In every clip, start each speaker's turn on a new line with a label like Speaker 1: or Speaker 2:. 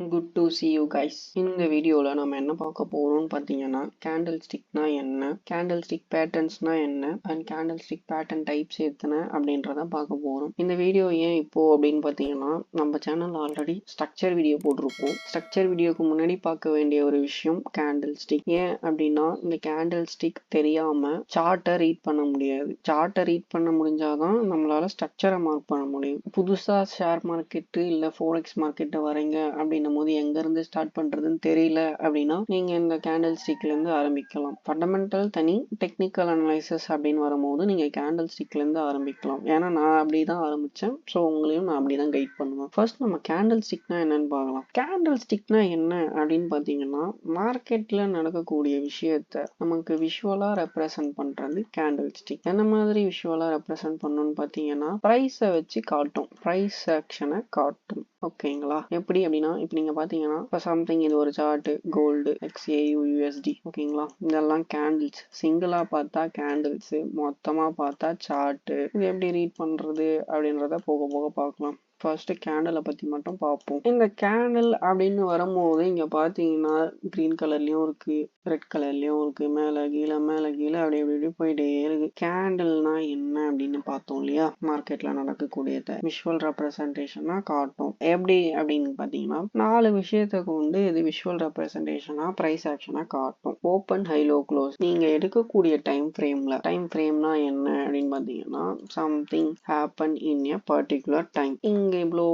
Speaker 1: Good to see you guys. இந்த வீடியோவில் நம்ம என்ன பார்க்க போகிறோம்னு பார்த்தீங்கன்னா கேண்டில் ஸ்டிக்னா என்ன, கேண்டில் ஸ்டிக் பேட்டர்ன்ஸ்னா என்ன, and candle stick pattern types எத்தனை அப்படின்றத பார்க்க போகிறோம். இந்த வீடியோ ஏன் இப்போ அப்படின்னு பார்த்தீங்கன்னா, நம்ம சேனல் ஆல்ரெடி ஸ்ட்ரக்சர் வீடியோ போட்டிருக்கோம். ஸ்ட்ரக்சர் வீடியோக்கு முன்னாடி பார்க்க வேண்டிய ஒரு விஷயம் கேண்டில் ஸ்டிக். ஏன் அப்படின்னா, இந்த கேண்டில் ஸ்டிக் தெரியாமல் சார்ட்டை ரீட் பண்ண முடியாது. சார்ட்டை ரீட் பண்ண முடிஞ்சாதான் நம்மளால ஸ்ட்ரக்சரை மார்க் பண்ண முடியும். புதுசாக ஷேர் மார்க்கெட்டு இல்லை ஃபோரெக்ஸ் மார்க்கெட்டை வரீங்க அப்படின்னும் போது எங்க இருந்து ஸ்டார்ட் பண்றதுன்னு தெரியல அப்படின்னா நீங்க இந்த கேண்டில் ஸ்டிக்ல இருந்து ஆரம்பிக்கலாம். ஃபண்டமெண்டல் தனி, டெக்னிக்கல் அனலைசிஸ் அப்படின்னு வரும்போது நீங்க கேண்டில் ஸ்டிக்ல இருந்து ஆரம்பிக்கலாம். ஏன்னா நான் அப்படிதான் ஆரம்பிச்சேன். ஸோ உங்களையும் நான் அப்படிதான் கைட் பண்ணுவேன். ஃபர்ஸ்ட் நம்ம கேண்டில் ஸ்டிக்னா என்னன்னு பார்க்கலாம். கேண்டில் ஸ்டிக்னா என்ன அப்படின்னு பார்த்தீங்கன்னா, மார்க்கெட்ல நடக்கக்கூடிய விஷயத்த நமக்கு விஷுவலா ரெப்ரசன்ட் பண்றது கேண்டில் ஸ்டிக். என்ன மாதிரி விஷுவலா ரெப்ரசன்ட் பண்ணணும்னு பார்த்தீங்கன்னா, ப்ரைஸை வச்சு காட்டும், ப்ரைஸ் ஆக்ஷனை காட்டும். ஓகேங்களா? எப்படி அப்படின்னா, இப்போ நீங்க பாத்தீங்கன்னா இப்போ சம்திங் இது ஒரு சார்ட், கோல்டு, XAU, USD. ஓகேங்களா? இதெல்லாம் கேண்டில்ஸ். சிங்கிளா பார்த்தா கேண்டில்ஸ், மொத்தமா பார்த்தா சார்ட். இது எப்படி ரீட் பண்றது அப்படின்றத போக போக பார்க்கலாம். ஃபர்ஸ்ட் கேண்டிலை பத்தி மட்டும் பார்ப்போம். இந்த கேண்டில் அப்படின்னு வரும்போது இங்க பாத்தீங்கன்னா கிரீன் கலர்லயும் இருக்கு, ரெட் கலர்லயும் இருக்கு, மேல கீழே அப்படி அப்படி போயிட்டே இருக்கு. கேண்டில்னா என்ன அப்படின்னு பார்த்தோம் இல்லையா? மார்க்கெட்ல நடக்கக்கூடியதை விஷுவல் ரெப்ரசன்டேஷனா காட்டும். எப்படி அப்படின்னு பாத்தீங்கன்னா, 4 விஷயத்தை கொண்டு இது விஷுவல் ரெப்ரசன்டேஷனா பிரைஸ் ஆக்ஷனா காட்டும். Open, high, low, close. நீங்க எடுக்கக்கூடிய டைம் ஃப்ரேம்னா என்ன அப்படின்னு பாத்தீங்கன்னா, something happen in a particular time. இங்க இவ்வளோ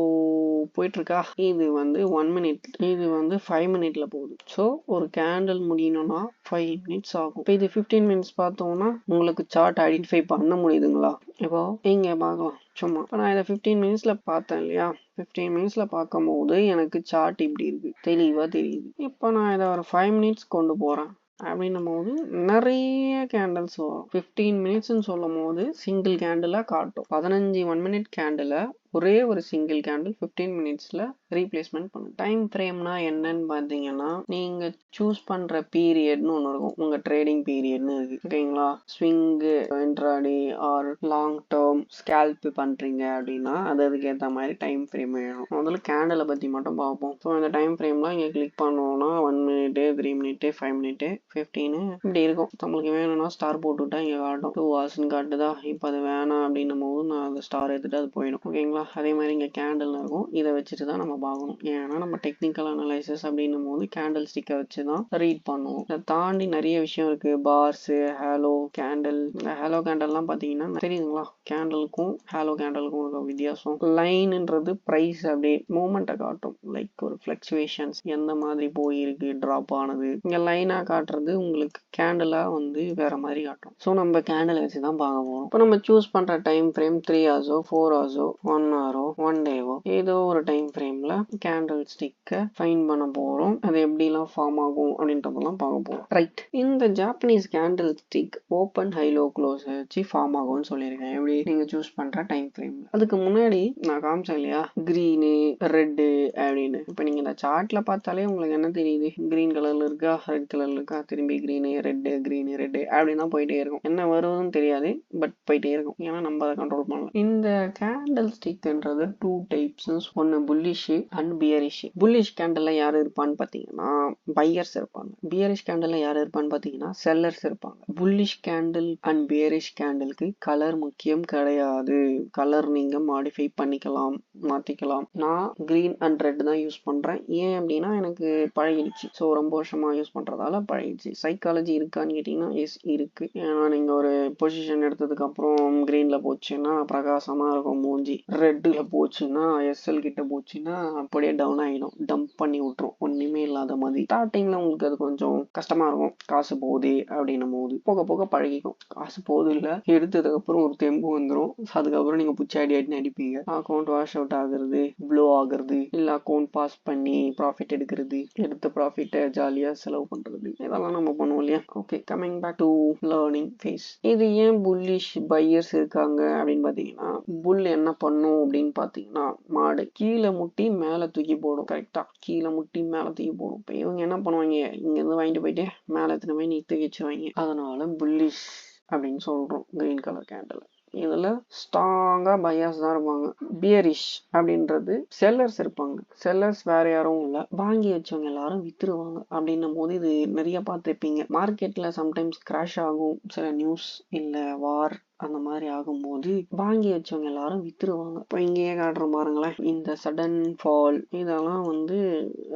Speaker 1: போயிட்டு இருக்கா, இது வந்து 1 மினிட், இது வந்து 5 மினிட்ல போகுது. ஸோ ஒரு கேண்டில் முடியணும்னா 5 மினிட்ஸ் ஆகும். இப்போ இது 15 மினிட்ஸ் பார்த்தோம்னா உங்களுக்கு சார்ட் ஐடென்டிஃபை பண்ண முடியுதுங்களா? இப்போ இங்க பார்க்கலாம் சும்மா. இப்போ நான் இதை 15 மினிட்ஸ்ல பார்த்தேன் இல்லையா? 15 மினிட்ஸ்ல பார்க்கும்போது எனக்கு சார்ட் இப்படி இருக்கு, தெளிவா தெரியுது. இப்போ நான் இதை ஒரு 5 மினிட்ஸ் கொண்டு போறேன் அப்படின்னும் போது நிறைய கேண்டில்ஸ் வரும். 15 மினிட்ஸ்ன்னு சொல்லும் போது சிங்கிள் கேண்டிலா காட்டும். 15 1 மினிட் கேண்டில ஒரே ஒரு சிங்கிள் கேண்டில் 15 மினிட்ஸ்ல ரீப்ளேஸ்மெண்ட் பண்ணும். டைம் ஃப்ரேம்னா என்னன்னு பார்த்தீங்கன்னா, நீங்க சூஸ் பண்ற பீரியட்னு ஒன்று இருக்கும். உங்க ட்ரேடிங் பீரியட்னு இருக்கு. ஓகேங்களா? Swing, intraday or long term scalp பண்றீங்க அப்படின்னா அதுக்கு ஏற்ற மாதிரி டைம் ஃப்ரேம் வேணும். முதல்ல கேண்டிலை பத்தி மட்டும் பார்ப்போம். ஸோ இந்த டைம் ஃப்ரேம்லாம் இங்கே கிளிக் பண்ணோம்னா 1 மினிட், 3 மினிட், 5 மினிட், 15 இப்படி இருக்கும். நம்மளுக்கு வேணும்னா ஸ்டார் போட்டுவிட்டா இங்கே காட்டும். 2 ஹவர்ஸ்ன்னு காட்டுதா? இப்போ அது வேணாம் அப்படின்னும் போது நான் அந்த ஸ்டார் எடுத்துட்டு அது போயிடும். ஓகேங்களா? அதே மாதிரி இங்கே கேண்டில் இருக்கும். இதை வச்சுட்டு தான் நம்ம பார்க்கணும். ஏன்னா நம்ம டெக்னிக்கல் அனலைசிஸ் அப்படின்னும் போது கேண்டில் ஸ்டிக்கை வச்சு தான் ரீட் பண்ணுவோம். இதை தாண்டி நிறைய விஷயம் இருக்கு. Bars, hollow candle. இந்த ஹேலோ கேண்டல்லாம் பார்த்தீங்கன்னா தெரியுதுங்களா? கேண்டலுக்கும் ஹேலோ கேண்டலுக்கும் இருக்க வித்தியாசம். லைன்ன்றது ப்ரைஸ் அப்படியே மூமெண்ட்டை காட்டும். லைக் ஒரு ஃபிளக்சுவேஷன்ஸ் எந்த மாதிரி போயிருக்கு, ட்ராப் ஆனது. இங்கே லைனாக காட்டுறது உங்களுக்கு கேண்டிலா வந்து வேற மாதிரி காட்டும். ஸோ நம்ம கேண்டில் வச்சு தான் பார்க்க போகிறோம். இப்போ நம்ம சூஸ் பண்ணுற டைம் ஃப்ரேம் 3 ஹவர்ஸோ 4 ஹவர்ஸோ 1 ஹவரோ 1 டேவோ ஏதோ ஒரு டைம் ஃப்ரேம்ல கேண்டில் ஸ்டிக்கை ஃபைண்ட் பண்ண போகிறோம். அது எப்படிலாம் ஃபார்ம் ஆகும் அப்படின்றதெல்லாம் பார்க்க போகிறோம். ரைட். இந்த Japanese candle stick open, high, low, close வச்சு ஃபார்ம் ஆகும்னு சொல்லியிருக்கேன். எப்படி நீங்க சூஸ் பண்ற டைம் ஃப்ரேம்ல. அதுக்கு முன்னாடி நான் காமிச்சேன் இல்லையா, கிரீனு, ரெட்டு அப்படின்னு. இப்போ நீங்க இந்த சார்ட்ல பார்த்தாலே உங்களுக்கு என்ன தெரியுது? கிரீன் கலர்ல இருக்கா, ரெட் கலர்ல இருக்கா, திரும்பி கிரீனு ரெட்டு கிரீனு ரெட்டு அப்படின்னு தான் போயிட்டே இருக்கும். என்ன வருவதுன்னு தெரியாது, பட் போயிட்டே இருக்கும். ஏன்னா நம்ம அதை கண்ட்ரோல் பண்ணலாம். இந்த கேண்டில் ஸ்டிக்ன்றது 2 டைப்ஸ். ஒன்னு புல்லிஷ் அண்ட் பியரிஷ். புல்லிஷ் கேண்டில்ல யாரு இருப்பான்னு பாத்தீங்கன்னா பையர்ஸ் இருப்பாங்க. பியரிஷ் கேண்டில்ல யாரு இருப்பான்னு பாத்தீங்கன்னா செல்லர்ஸ் இருப்பாங்க. புல்லிஷ் கேண்டில் அண்ட் பியரிஷ் கேண்டிலுக்கு கலர் முக்கியம் கிடையாது. கலர் நீங்க மாடிஃபை பண்ணிக்கலாம், மாத்திக்கலாம். நான் கிரீன் அண்ட் ரெட் தான் யூஸ் பண்றேன். ஏன் அப்படின்னா எனக்கு பழகிடுச்சு. ஸோ ரொம்ப வருஷமா யூஸ் பண்றதால பழகிடுச்சு. சைக்காலஜி இருக்கான்னு கேட்டீங்கன்னா எஸ் இருக்கு. ஏன்னா நீங்க ஒரு பொசிஷன் எடுத்ததுக்கு அப்புறம் கிரீன்ல போச்சுன்னா பிரகாசமா இருக்கும் மூஞ்சி, ரெட்ல போச்சுன்னா SL கிட்ட போச்சுன்னா அப்படியே டவுன் ஆயிடும், டம்ப் பண்ணி விட்டுரும், ஒண்ணுமே இல்லாத மாதிரி. ஸ்டார்டிங்ல உங்களுக்கு அது கொஞ்சம் கஷ்டமா இருக்கும். காசு போகுது அப்படின்னும் போது போக போக பழகிக்கும். காசு போகுது இல்ல, எடுத்ததுக்கு அப்புறம் ஒரு தெம்பு வந்துடும். அதுக்கப்புறம் நீங்க புச்சாடி அடின்னு அடிப்பீங்க. அக்கௌண்ட் வாஷ் அவுட் ஆகுறது, ப்ளோ ஆகுறது, இல்ல அக்கௌண்ட் பாஸ் பண்ணி ப்ராஃபிட் எடுக்கிறது, எடுத்த ப்ராஃபிட்டை ஜாலியா செலவு பண்றது, இதெல்லாம் நம்ம பண்ணுவோம் இல்லையா? Okay, coming back to learning phase. இது ஏன் புல்லிஷ் பையர்ஸ் இருக்காங்க அப்படின்னு பாத்தீங்கன்னா, புல் என்ன பண்ணும் அப்படின்னு பாத்தீங்கன்னா, மாடு கீழே முட்டி மேல தூக்கி போடும். கரெக்டா கீழே முட்டி மேல தூக்கி போடும். இப்போ இவங்க என்ன பண்ணுவாங்க, இங்க இருந்து வாங்கிட்டு போயிட்டு மேல எத்தனை போய் நீ தூக்கி வச்சிருவாங்க. அதனால புல்லிஷ் அப்படின்னு சொல்றோம் கிரீன் கலர் கேண்டில். இதுல ஸ்ட்ராங்கா பையர்ஸ் தான் இருப்பாங்க. பியரிஷ் அப்படின்றது செல்லர்ஸ் இருப்பாங்க. செல்லர்ஸ் வேற யாரும் இல்ல, வாங்கி வச்சவங்க எல்லாரும் வித்துருவாங்க. அப்படின்னும் போது இது நிறைய பார்த்துருப்பீங்க. மார்க்கெட்ல சம்டைம்ஸ் கிராஷ் ஆகும், சில நியூஸ் இல்ல வார் அந்த மாதிரி ஆகும்போது வாங்கி வச்சவங்க எல்லாரும் வித்துருவாங்க. இப்போ இங்கேயே காட்டுறோம் பாருங்களேன், இந்த சடன் ஃபால் இதெல்லாம் வந்து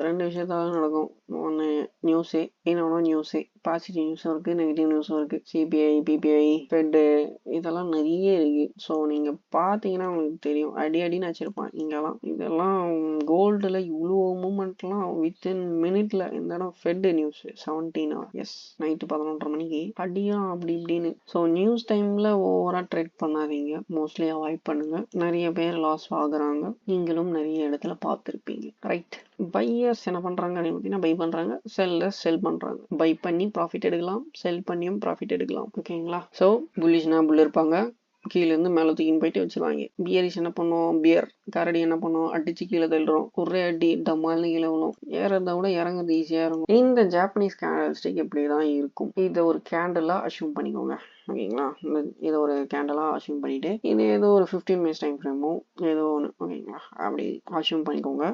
Speaker 1: ரெண்டு விஷயத்தால நடக்கும். ஒன்று நியூஸே, இன்னொன்று நியூஸே. பாசிட்டிவ் நியூஸும் இருக்கு, நெகட்டிவ் நியூஸும் இருக்கு. சிபிஐ, பிபிஐ, ஃபெட்டு இதெல்லாம் நிறைய இருக்கு. ஸோ நீங்க பார்த்தீங்கன்னா உங்களுக்கு தெரியும், அடின்னு வச்சிருப்பான் இங்கெல்லாம். இதெல்லாம் கோல்டுல இவ்வளோ மூமெண்ட்லாம் வித்தின் மினிட்ல. இந்த இடம் ஃபெட் நியூஸ் 17 எஸ் நைட்டு 11:30 மணிக்கு அடியா அப்படி இப்படின்னு. ஸோ நியூஸ் டைம்ல ஓவரா ட்ரேட் பண்ணாதீங்க, மோஸ்ட்லி அவாய்ட் பண்ணுங்க. நிறைய பேர் லாஸ் ஆகுறாங்க, நீங்களும் நிறைய இடத்துல பார்த்துருப்பீங்க. ரைட், பையர்ஸ் என்ன பண்றாங்க அப்படின்னு பார்த்தீங்கன்னா பை பண்றாங்க, செல்லர்ஸ் செல் பண்றாங்க. பை பண்ணி ப்ராஃபிட் எடுக்கலாம், செல் பண்ணியும் ப்ராஃபிட் எடுக்கலாம். ஓகேங்களா? ஸோ புல்லிஷ்னா புல் இருப்பாங்க, கீழே இருந்து மேலே தூக்கின்னு போயிட்டு வச்சிருவாங்க. பியரிஷ் என்ன பண்ணுவோம், பியர் கரடி என்ன பண்ணுவோம், அடிச்சு கீழே தள்ளுறோம், ஒரே அடி டம்மால்னு கீழே விழும். ஏறதை விட இறங்குறது ஈஸியா இருக்கும். இந்த ஜாப்பனீஸ் கேண்டில் ஸ்டிக் இப்படிதான் இருக்கும். இதை ஒரு கேண்டிலா அஷ்யூம் பண்ணிக்கோங்க. ஓகேங்களா? இதை ஒரு கேண்டலா அஷ்யூம் பண்ணிட்டு இது ஏதோ ஒரு 15 மினிட்ஸ் டைம் ஃப்ரேமோ ஏதோ ஒன்று, ஓகேங்களா, அப்படி அஷ்யூம் பண்ணிக்கோங்க.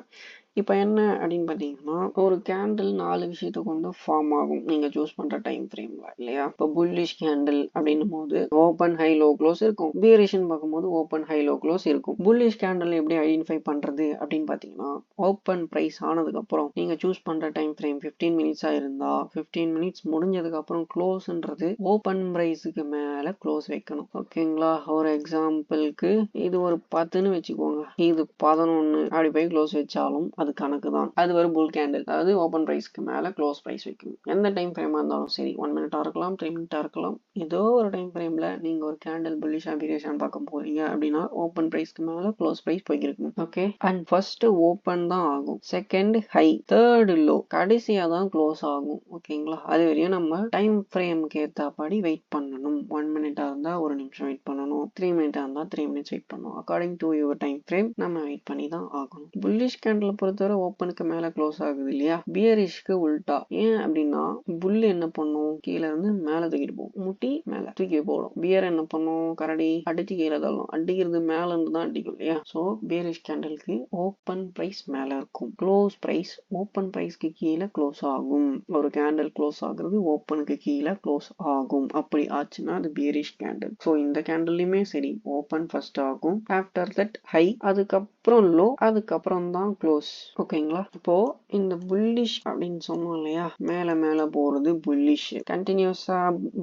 Speaker 1: இப்போ என்ன அப்படின்னு பார்த்தீங்கன்னா, ஒரு கேண்டில் 4 விஷயத்தை கொண்டு ஃபார்ம் ஆகும் நீங்க சூஸ் பண்ற டைம் ஃப்ரேம்ல, இல்லையா? இப்போ புல்லிஷ் கேண்டில் அப்படின்னும் போது ஓப்பன் ஹை லோ க்ளோஸ் இருக்கும். பியரிஷ்னு பார்க்கும்போது ஓப்பன் ஹை லோ க்ளோஸ் இருக்கும். புல்லிஷ் கேண்டில் எப்படி ஐடென்டிஃபை பண்றது அப்படின்னு பார்த்தீங்கன்னா, ஓப்பன் பிரைஸ் ஆனதுக்கு அப்புறம் நீங்க சூஸ் பண்ற டைம் ஃப்ரேம் 15 மினிட்ஸா இருந்தா 15 மினிட்ஸ் முடிஞ்சதுக்கு அப்புறம் க்ளோஸ்ன்றது ஓப்பன் பிரைஸுக்கு மேல க்ளோஸ் வைக்கணும். ஓகேங்களா? ஒரு எக்ஸாம்பிளுக்கு இது ஒரு 10ன்னு வச்சுக்கோங்க, இது 11 அப்படி போய் க்ளோஸ் வச்சாலும் அது கணக்கு தான். அது ஒரு புல் கேண்டில், அதாவது ஓப்பன் பிரைஸ்க்கு மேல க்ளோஸ் பிரைஸ் வைக்கணும். எந்த டைம் ஃப்ரேமா இருந்தாலும் சரி, 1 மினிட்டா இருக்கலாம், 3 மினிட்டா இருக்கலாம். ஏதோ ஒரு டைம் ஃப்ரேம்ல நீங்க ஒரு கேண்டில் புல்லிஷா பியரிஷா பார்க்க போறீங்க அப்படின்னா ஓப்பன் பிரைஸ்க்கு மேல க்ளோஸ் பிரைஸ் போய்க்கிருக்கும். ஓகே, அண்ட் ஃபர்ஸ்ட் ஓப்பன் தான் ஆகும், செகண்ட் ஹை, தேர்ட் லோ, கடைசியா தான் க்ளோஸ் ஆகும். ஓகேங்களா? அது வரையும் நம்ம டைம் ஃப்ரேமுக்கு ஏற்றபடி வெயிட் பண்ணணும். 1 மினிட்டா இருந்தா 1 நிமிஷம் வெயிட் பண்ணணும், 3 மினிட்டா இருந்தா 3 மினிட்ஸ் வெயிட் பண்ணணும். According to your time frame நம்ம வெயிட் பண்ணி தான் ஆகணும். புல்லிஷ் கேண்டில் பொறுத்தவரை ஓப்பனுக்கு மேல க்ளோஸ் ஆகுது இல்லையா? பியரிஷ்க்கு உல்டா. ஏன் அப்படின்னா புல் என்ன பண்ணும், கீழே இருந்து மேல தூக்கிட்டு போகும், முட்டி மேல தூக்கி போடும். பியர் என்ன பண்ணும், கரடி அடிச்சு கீழே தள்ளும், அடிக்கிறது மேல இருந்து தான் அடிக்கும் இல்லையா? ஸோ பியரிஷ் கேண்டிலுக்கு ஓப்பன் பிரைஸ் மேல இருக்கும், க்ளோஸ் பிரைஸ் ஓப்பன் பிரைஸ்க்கு கீழே க்ளோஸ் ஆகும். ஒரு கேண்டில் க்ளோஸ் ஆகுறது ஓப்பனுக்கு கீழே க்ளோஸ் ஆகும். அப்படி ஆச்சுன்னா அது பியரிஷ் கேண்டில். ஸோ இந்த கேண்டில்லையுமே சரி, ஓப்பன் ஃபர்ஸ்ட் ஆகும், ஆஃப்டர் தட் ஹை, அதுக்கப்புறம் லோ, அதுக்கப்புறம் தான் க்ளோஸ். ஓகேங்களா? இப்போ இந்த புல்லிஷ் அப்படின்னு சொன்னோம் இல்லையா, மேல மேல போறது புல்லிஷ். கண்டினியூஸா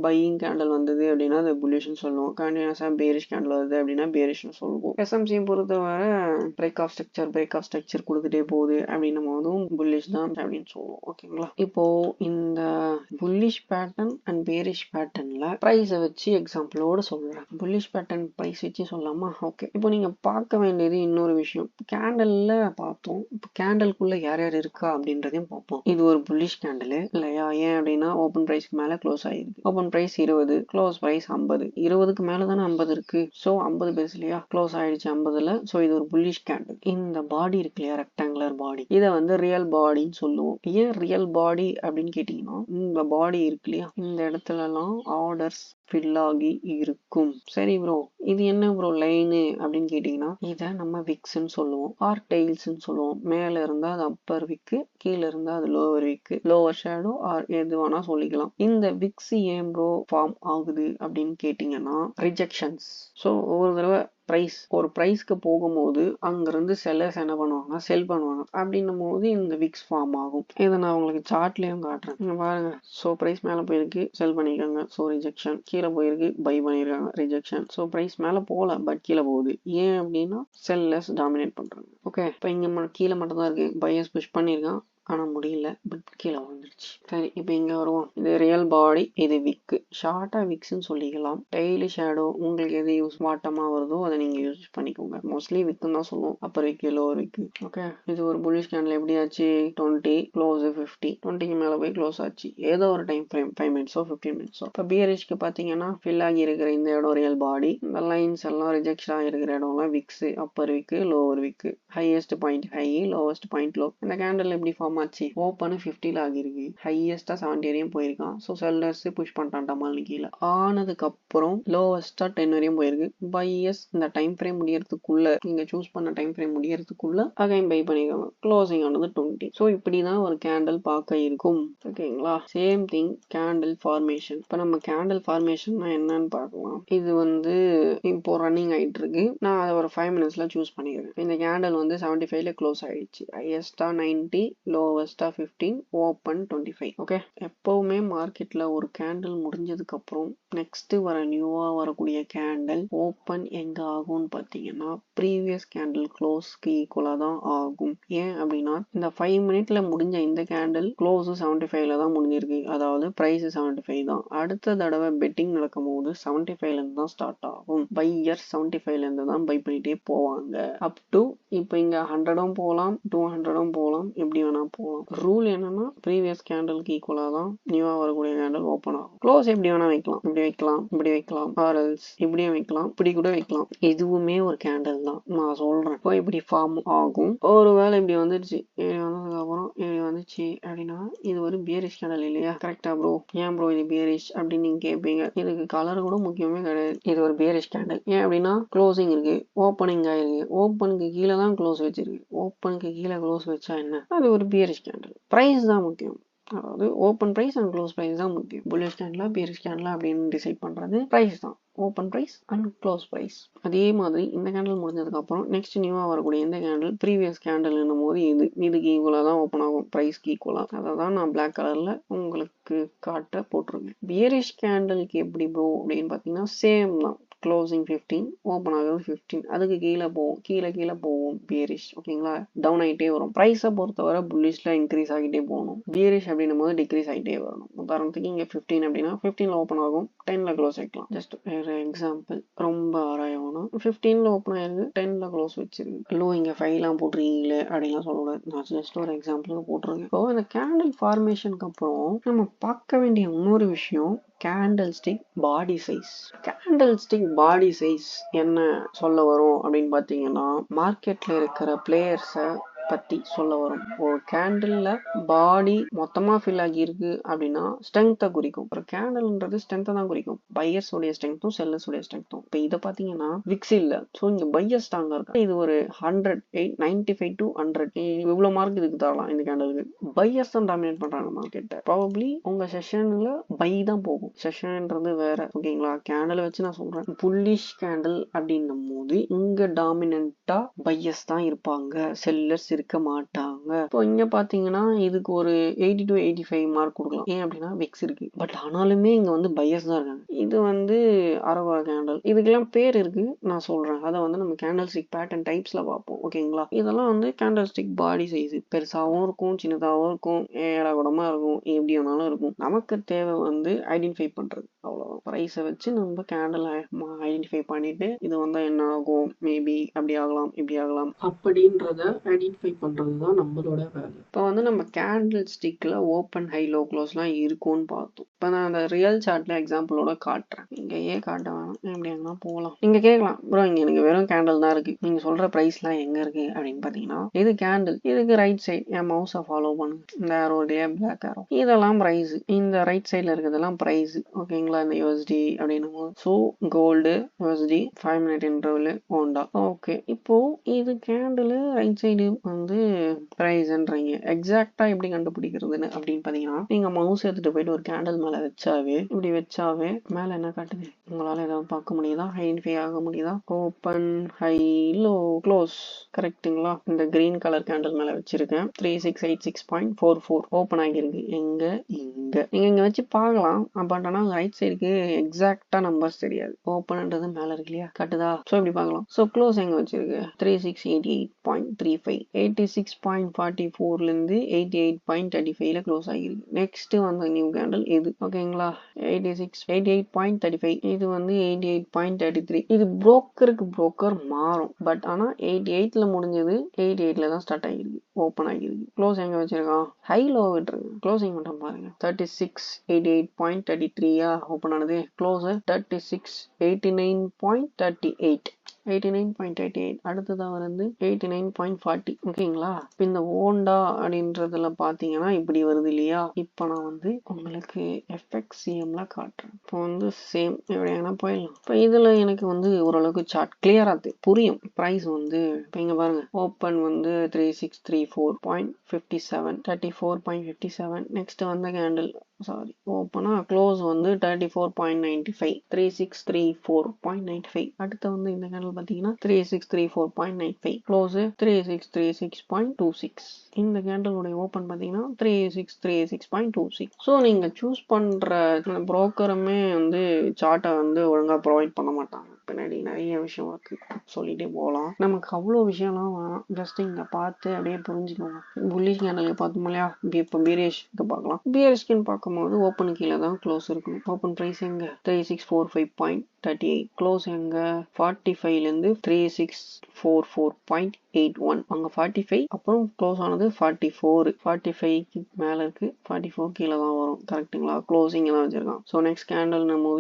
Speaker 1: பையிங் கேண்டில் வந்தது அப்படின்னா அது புல்லிஷ்னு சொல்லுவோம். கண்டினியூஸா பேரிஷ் கேண்டில் வருது அப்படின்னா பேரிஷ்னு சொல்லுவோம். எஸ்எம்சி பொறுத்தவரை பிரேக் ஆஃப் ஸ்ட்ரக்சர் கொடுத்துட்டே போகுது அப்படின்னும் போதும் புல்லிஷ் தான் அப்படின்னு சொல்லுவோம். ஓகேங்களா? இப்போ இந்த புல்லிஷ் பேட்டர்ன் அண்ட் பேரிஷ் பேட்டர்ன்ல பிரைஸை வச்சு எக்ஸாம்பிளோட சொல்றேன். புல்லிஷ் பேட்டர்ன் பிரைஸ் வச்சு சொல்லலாமா? ஓகே, இப்போ நீங்க பார்க்க வேண்டியது இன்னொரு விஷயம். கேண்டல்ல பார்த்தோம், இப்போ கேண்டலுக்குள்ள யார் யார் இருக்கா அப்படின்றதையும் பார்ப்போம். இது ஒரு புல்லிஷ் கேண்டில் இல்லையா? ஏன் அப்படின்னா ஓப்பன் பிரைஸ்க்கு மேல க்ளோஸ் ஆயிருக்கு. Open price 20, close price 50. 20க்கு மேல தானே 50 இருக்கு. ஸோ 50 பேஸ் இல்லையா, க்ளோஸ் ஆயிடுச்சு 50ல. ஸோ இது ஒரு புல்லிஷ் கேண்டில். இந்த பாடி இருக்கு இல்லையா, ரெக்டாங்குலர் பாடி, இதை வந்து ரியல் பாடின்னு சொல்லுவோம். ஏன் ரியல் பாடி அப்படின்னு கேட்டீங்கன்னா, இந்த பாடி இருக்கு இல்லையா, இந்த இடத்துல எல்லாம் ஆர்டர்ஸ் ஃபில் ஆகி இருக்கும். சரி ப்ரோ, இது என்ன ப்ரோ லைனு அப்படின்னு கேட்டீங்கன்னா, இதை நம்ம விக்ஸ்ன்னு சொல்லுவோம், ஆர் டெய்ல்ஸ்ன்னு சொல்லுவோம். மேல இருந்தா அது அப்பர் விக்கு, கீழே இருந்தா அது லோவர் விக்கு, லோவர் ஷேடோ ஆர் எது வேணா சொல்லிக்கலாம். இந்த விக்ஸ் ஏன் ப்ரோ ஃபார்ம் ஆகுது அப்படின்னு கேட்டீங்கன்னா, ரிஜெக்ஷன்ஸ். ஸோ ஒரு தடவை ஒரு பிரைஸ்க்கு போகும்போது அங்கிருந்து செல்லர்ஸ் என்ன பண்ணுவாங்க, செல் பண்ணுவாங்க. அப்படின்னும் போது இந்த விக்ஸ் ஃபார்ம் ஆகும். இதை நான் உங்களுக்கு சார்ட்லயும் காட்டுறேன், நீங்க பாருங்க. ஸோ பிரைஸ் மேல போயிருக்கு, செல் பண்ணிருக்காங்க, ஸோ ரிஜெக்ஷன். கீழே போயிருக்கு, பை பண்ணிருக்காங்க, ரிஜெக்ஷன். ஸோ பிரைஸ் மேல போகல, பட் கீழே போகுது. ஏன் அப்படின்னா செல்லர்ஸ் டாமினேட் பண்றாங்க. ஓகே, இப்போ இங்க கீழே மட்டும் தான் இருக்கு, பையர்ஸ் புஷ் பண்ணிருக்கான், ஆனா முடியல, பட் கீழே வந்துருச்சு. சரி, இப்போ இங்க வருவோம். இது ரியல் பாடி, இது விக்கு, ஷார்ட்டா விக்ஸ்ன்னு சொல்லிக்கலாம். டெய்லி ஷேடோ உங்களுக்கு எது யூஸ் வாட்டமா வருதோ அதை நீங்க யூஸ் பண்ணிக்கோங்க. மோஸ்ட்லி விக்குன்னு தான் சொல்லுவோம், அப்பர் விக்கு, லோவர் விக்கு. ஓகே, இது ஒரு புல்லிஷ் கேண்டில் எப்படி ஆச்சு, 20 க்ளோஸ் 50, 20க்கு மேல போய் க்ளோஸ் ஆச்சு. ஏதோ ஒரு டைம் ஃப்ரேம் 5 மினிட்ஸோ 15 மினிட்ஸோ. இப்போ பியரிஷ்க்கு பாத்தீங்கன்னா ஃபில் ஆகி இருக்கிற இந்த இடம் ரியல் பாடி, இந்த லைன்ஸ் எல்லாம் ரிஜெக்ஷன் ஆகிருக்கிற இடம்லாம் விக்ஸ், அப்பர் விக்கு, லோவர் விக்கு, highest point high, lowest point low. இந்த கேண்டில் எப்படி ஃபார்ம் ஆச்சு, ஓப்பன் 50ல ஆகிருக்கு, ஹையஸ்டா 70 வரையும் போயிருக்கான். ஸோ செல்லர்ஸ் புஷ் பண்ணிட்டான் டமால்னு கீழே. ஆனதுக்கு அப்புறம் லோவஸ்டா 10 வரையும் போயிருக்கு. பையர்ஸ் இந்த டைம் ஃப்ரேம் முடியறதுக்குள்ள, நீங்க சூஸ் பண்ண டைம் ஃப்ரேம் முடியறதுக்குள்ள அகைன் பை பண்ணிருக்காங்க. க்ளோசிங் ஆனது 20. ஸோ இப்படிதான் ஒரு கேண்டில் பார்க்க இருக்கும். ஓகேங்களா? Same thing candle formation. இப்போ நம்ம கேண்டில் ஃபார்மேஷன்னா என்னன்னு பார்க்கலாம். இது வந்து இப்போ ரன்னிங் ஆயிட்டு இருக்கு. நான் அதை ஒரு 5 மினிட்ஸ்ல சூஸ் பண்ணிக்கிறேன். இந்த கேண்டில் வந்து 75ல க்ளோஸ் ஆயிடுச்சு. ஹையஸ்டா 90, லோவஸ்டா 15, ஓப்பன் 25. ஓகே, எப்பவுமே மார்க்கெட்ல ஒரு கேண்டில் முடிஞ்சதுக்கு அப்புறம் நெக்ஸ்ட் வர நியூவா வரக்கூடிய கேண்டில் ஓப்பன் எங்க ஆகும்னு பார்த்தீங்கன்னா ப்ரீவியஸ் கேண்டில் க்ளோஸ்க்கு ஈக்குவலா தான் ஆகும். ஏன் அப்படின்னா இந்த 5 மினிட்ல முடிஞ்ச இந்த கேண்டில் க்ளோஸ் 75ல தான் முடிஞ்சிருக்கு. அதாவது பிரைஸ் 75 தான். அடுத்த தடவை பெட்டிங் நடக்கும் போது 75ல இருந்து தான் ஸ்டார்ட் ஆகும். பையர் 75ல இருந்து தான் பை பண்ணிட்டே போவாங்க. அப் டு இப்போ இங்க 100ம் போகலாம், 200ம் போகலாம், எப்படி வேணா போகலாம். ரூல் என்னன்னா ப்ரீவியஸ் கேண்டலுக்கு ஈக்குவலா தான் நியூவா வரக்கூடிய கேண்டல் ஓப்பன் ஆகும். க்ளோஸ் எப்படி வேணா வைக்கலாம், இப்படி வைக்கலாம், இப்படி வைக்கலாம், ஆர்எல்ஸ் இப்படியும் வைக்கலாம், இப்படி கூட வைக்கலாம். எதுவுமே ஒரு கேண்டல் தான் நான் சொல்றேன். இப்போ இப்படி ஃபார்ம் ஆகும். ஒருவேளை இப்படி வந்துருச்சு, இப்படி வந்ததுக்கு அப்புறம் இப்படி வந்துச்சு அப்படின்னா இது ஒரு பியரிஷ் கேண்டல் இல்லையா? கரெக்டா ப்ரோ? ஏன் ப்ரோ இது பியரிஷ் அப்படின்னு நீங்க கேட்பீங்க. இதுக்கு கலர் கூட முக்கியமே கிடையாது. இது ஒரு பியரிஷ் கேண்டல். ஏன் அப்படின்னா க்ளோசிங் இருக்கு, ஓப்பனிங் ஆயிருக்கு, ஓப்பனுக்கு கீழே தான் க்ளோஸ் வச்சிருக்கு. ஓப்பனுக்கு கீழே க்ளோஸ் வச்சா என்ன? அது ஒரு பியரிஷ் கேண்டல். பிரைஸ் தான் முக்கியம். அதாவது open price and close price தான் முக்கியம். புல்லிஷ் கேண்டலா பியரிஷ் கேண்டலா அப்படின்னு டிசைட் பண்றது பிரைஸ் தான். Open price and close price. அதே மாதிரி இந்த கேண்டில் முடிஞ்சதுக்கு அப்புறம் நெக்ஸ்ட் நியூவா வரக்கூடிய இந்த கேண்டில் ப்ரீவியஸ் கேண்டில் என்னும் போது இதுக்கு ஈக்குவலா தான் ஓப்பன் ஆகும், பிரைஸ்க்கு ஈக்குவலா. அதை தான் நான் பிளாக் கலர்ல உங்களுக்கு காட்ட போட்டிருக்கேன். பியரிஷ் கேண்டலுக்கு எப்படி ப்ரோ அப்படின்னு பார்த்தீங்கன்னா சேம் தான். க்ளோசிங் 15, ஓப்பன் ஆகுது 15. அதுக்கு கீழே போவோம், கீழே போவோம் பியரிஷ். ஓகேங்களா? டவுன் ஆகிட்டே வரும். ப்ரைஸை பொறுத்தவரை புல்லிஷ்ல இன்க்ரீஸ் ஆகிட்டே போகணும். பியரிஷ் அப்படின்னும் போது டிக்ரீஸ் ஆகிட்டே வரணும். உதாரணத்துக்கு இங்கே 15 அப்படின்னா 15ல ஓப்பன் ஆகும், 10ல க்ளோஸ் ஆகிக்கலாம். ஜஸ்ட் வேற எக்ஸாம்பிள், ரொம்ப ஆராயணும். 15ல ஓப்பன் ஆயிருக்கு, 10ல க்ளோஸ் வச்சிருக்கு. லோ இங்கே 5லாம் போட்டுருக்கீங்களே அப்படின்லாம் சொல்லக்கூடாது. நான் ஜஸ்ட் ஒரு எக்ஸாம்பிளுக்கு போட்டிருக்கேன். இப்போ இந்த கேண்டில் ஃபார்மேஷனுக்கு அப்புறம் நம்ம பார்க்க வேண்டிய இன்னொரு விஷயம் கேண்டில் ஸ்டிக் பாடி சைஸ். கேண்டில் ஸ்டிக் பாடி சைஸ் என்ன சொல்ல வரும் அப்படின்னு பார்த்தீங்கன்னா மார்க்கெட்ல இருக்கிற பிளேயர்ஸை பத்தி சொல்ல வரும். ஒரு கேண்டில்ல பாடி மொத்தமா ஃபில் ஆகி இருக்கு அப்படின்னா ஸ்ட்ரென்த்தை குறிக்கும். ஒரு கேண்டில்ன்றது ஸ்ட்ரென்த்தை தான் குறிக்கும். பையர்ஸ் உடைய ஸ்ட்ரென்த்தும் செல்லர்ஸ் உடைய ஸ்ட்ரென்த்தும். இப்போ இதை பாத்தீங்கன்னா விக்ஸ் இல்ல, ஸோ இங்க பையர் ஸ்ட்ராங்கா இருக்கு. இது ஒரு 100, 95 to 100 இவ்வளவு மார்க் இதுக்கு தரலாம். இந்த கேண்டலுக்கு பையர்ஸ் தான் டாமினேட் பண்றாங்க மார்க்கெட்டை. ப்ராபப்ளி உங்க செஷன்ல பை தான் போகும். செஷன்ன்றது வேற. ஓகேங்களா? கேண்டில் வச்சு நான் சொல்றேன். புல்லிஷ் கேண்டில் அப்படின்னும் போது இங்க டாமினண்டா பையர்ஸ் தான் இருப்பாங்க, செல்லர்ஸ் இருக்க மாட்டாங்க. இப்போ இங்க பாத்தீங்கன்னா இதுக்கு ஒரு 80 to 85 மார்க் கொடுக்கலாம். ஏன் அப்படின்னா விக்ஸ் இருக்கு. பட் ஆனாலுமே இங்க வந்து பையர்ஸ் தான் இருக்காங்க. இது வந்து அரவா கேண்டல். இதுக்கெல்லாம் பேர் இருக்கு, நான் சொல்றேன். அதை வந்து நம்ம கேண்டல் ஸ்டிக் பேட்டர்ன் டைப்ஸ்ல பார்ப்போம். ஓகேங்களா? இதெல்லாம் வந்து கேண்டல் ஸ்டிக் பாடி சைஸ். பெருசாகவும் இருக்கும், சின்னதாகவும் இருக்கும், ஏடாகுடமா இருக்கும், எப்படி வேணாலும் இருக்கும். நமக்கு தேவை வந்து ஐடென்டிஃபை பண்றது. அவ்வளவுதான். ப்ரைஸை வச்சு நம்ம கேண்டில் ஐடென்டிஃபை பண்ணிட்டு இது வந்தா என்ன ஆகும், மேபி அப்படி ஆகலாம், இப்படி ஆகலாம் அப்படின்றத ஐடென்டிஃபை பண்றது தான் நம்மளோட வேலை. இப்போ வந்து நம்ம கேண்டில் ஸ்டிக்ல ஓப்பன் ஹை லோ க்ளோஸ்லாம் இருக்கும்னு பார்த்தோம். இப்போ நான் அந்த ரியல் சார்ட்ல எக்ஸாம்பிளோட காட்டுறேன். இங்க ஏன் காட்ட வேணாம், எப்படி எங்கன்னா போகலாம். நீங்க கேட்கலாம் ப்ரோ இங்க எனக்கு வெறும் கேண்டில் தான் இருக்கு, நீங்க சொல்ற பிரைஸ்லாம் எங்க இருக்கு அப்படின்னு பாத்தீங்கன்னா இது கேண்டில். இதுக்கு ரைட் சைடு என் மவுஸை ஃபாலோ பண்ணுங்க. இந்த ஆரோடைய பிளாக் ஆரோ இதெல்லாம் பிரைஸ். இந்த ரைட் சைட்ல இருக்கிறதெல்லாம் பிரைஸ். ஓகேங்களா? இந்த யூஎஸ்டி அப்படின்னும் so gold, USD, 5 minute interval, Honda. Okay, இப்போ இது கேண்டில் ரைட் சைடு வந்து பிரைஸ்ன்றீங்க. எக்ஸாக்டா எப்படி கண்டுபிடிக்கிறதுன்னு அப்படின்னு பாத்தீங்கன்னா நீங்க மவுஸ் எடுத்துட்டு போயிட்டு ஒரு கேண்டில் மேல வச்சாவே, இப்படி வச்சாவே மேல என்ன காட்டுது உங்களால ஏதாவது பார்க்க முடியுதா, ஐடென்டிஃபை ஆக முடியுதா? Open high low close. கரெக்ட்டுங்களா? இந்த கிரீன் கலர் கேண்டில் மேல வச்சிருக்கேன். 3686.44 ஓப்பன் ஆகியிருக்கு. எங்க? இங்க. நீங்க இங்க வச்சு பார்க்கலாம். பட் ஆனா ரைட் சைடுக்கு எக்ஸாக்டா நம்பர்ஸ் தெரியாது. ஓப்பன்ன்றது மேல இருக்கு இல்லையா, கட்டுதா? ஸோ இப்படி பார்க்கலாம். ஸோ க்ளோஸ் எங்க வச்சிருக்கு? 3688.35, 86.44ல இருந்து 88.35ல க்ளோஸ் ஆகிருக்கு. நெக்ஸ்ட் வந்த நியூ கேண்டில் இது. ஓகேங்களா? 88.35. இது வந்து 88.33. இது புரோக்கர் மாறும். பட் ஆனா 88ல முடிஞ்சது, 88ல தான் ஸ்டார்ட் ஆகிருக்கு, ஓப்பன் ஆகிருக்கு. க்ளோஸ் எங்க வச்சிருக்கான்? ஹை லோ விட்டுருங்க, க்ளோசிங் மட்டும் பாருங்க. 3688.33 ஓப்பன் ஆனது. க்ளோஸ் 3689.38. 89.88. அடுத்ததா வந்து 89.40. ஓகேங்களா? இப்போ இந்த ஓண்டா அப்படின்றதுல பாத்தீங்கன்னா இப்படி வருது இல்லையா? இப்போ நான் வந்து உங்களுக்கு FXCMல காட்டுறேன். இப்போ வந்து சேம் எப்படியான போயிடலாம். இப்போ இதுல எனக்கு வந்து ஓரளவுக்கு சார்ட் கிளியரா புரியும். பிரைஸ் வந்து இப்போ இங்க பாருங்க, ஓப்பன் வந்து 3634.57, 34.57. நெக்ஸ்ட் வந்த கேண்டில் சாரி ஓப்பனா க்ளோஸ் வந்து 34.95, 3634.95. அடுத்து வந்து இந்த கேண்டில் பார்த்தீங்கன்னா 3634.95, க்ளோஸ் 3636.26. இந்த கேண்டலுடைய ஓப்பன் பார்த்தீங்கன்னா 3636.26. ஸோ நீங்க சூஸ் பண்ற புரோக்கருமே வந்து சார்ட்டை வந்து ஒழுங்கா ப்ரொவைட் பண்ண மாட்டாங்க. பின்னாடி நிறைய விஷயம் இருக்கு, சொல்லிட்டே போகலாம். நமக்கு அவ்வளோ விஷயம்லாம் வேணாம், ஜஸ்ட் இங்க பார்த்து அப்படியே புரிஞ்சுக்கோங்க. புல்லிஷ் கேண்டலுக்கு பார்த்தோம் இல்லையா? இப்போ பீரிஷ்க்கு பார்க்கலாம். பீரிஷ்க்குன்னு பார்க்கும்போது ஓப்பன் கீழே தான் க்ளோஸ் இருக்கணும். ஓப்பன் ப்ரைஸ் எங்க 3645.38, க்ளோஸ் எங்க 45லேருந்து 3644.81. அங்கே 45, அப்புறம் க்ளோஸ் ஆனது 44. 45க்கு மேலே இருக்கு, 44 கீழே தான் வரும். கரெக்டுங்களா? க்ளோசிங் தான் வச்சிருக்கான். ஸோ நெக்ஸ்ட் கேண்டல் நம்ம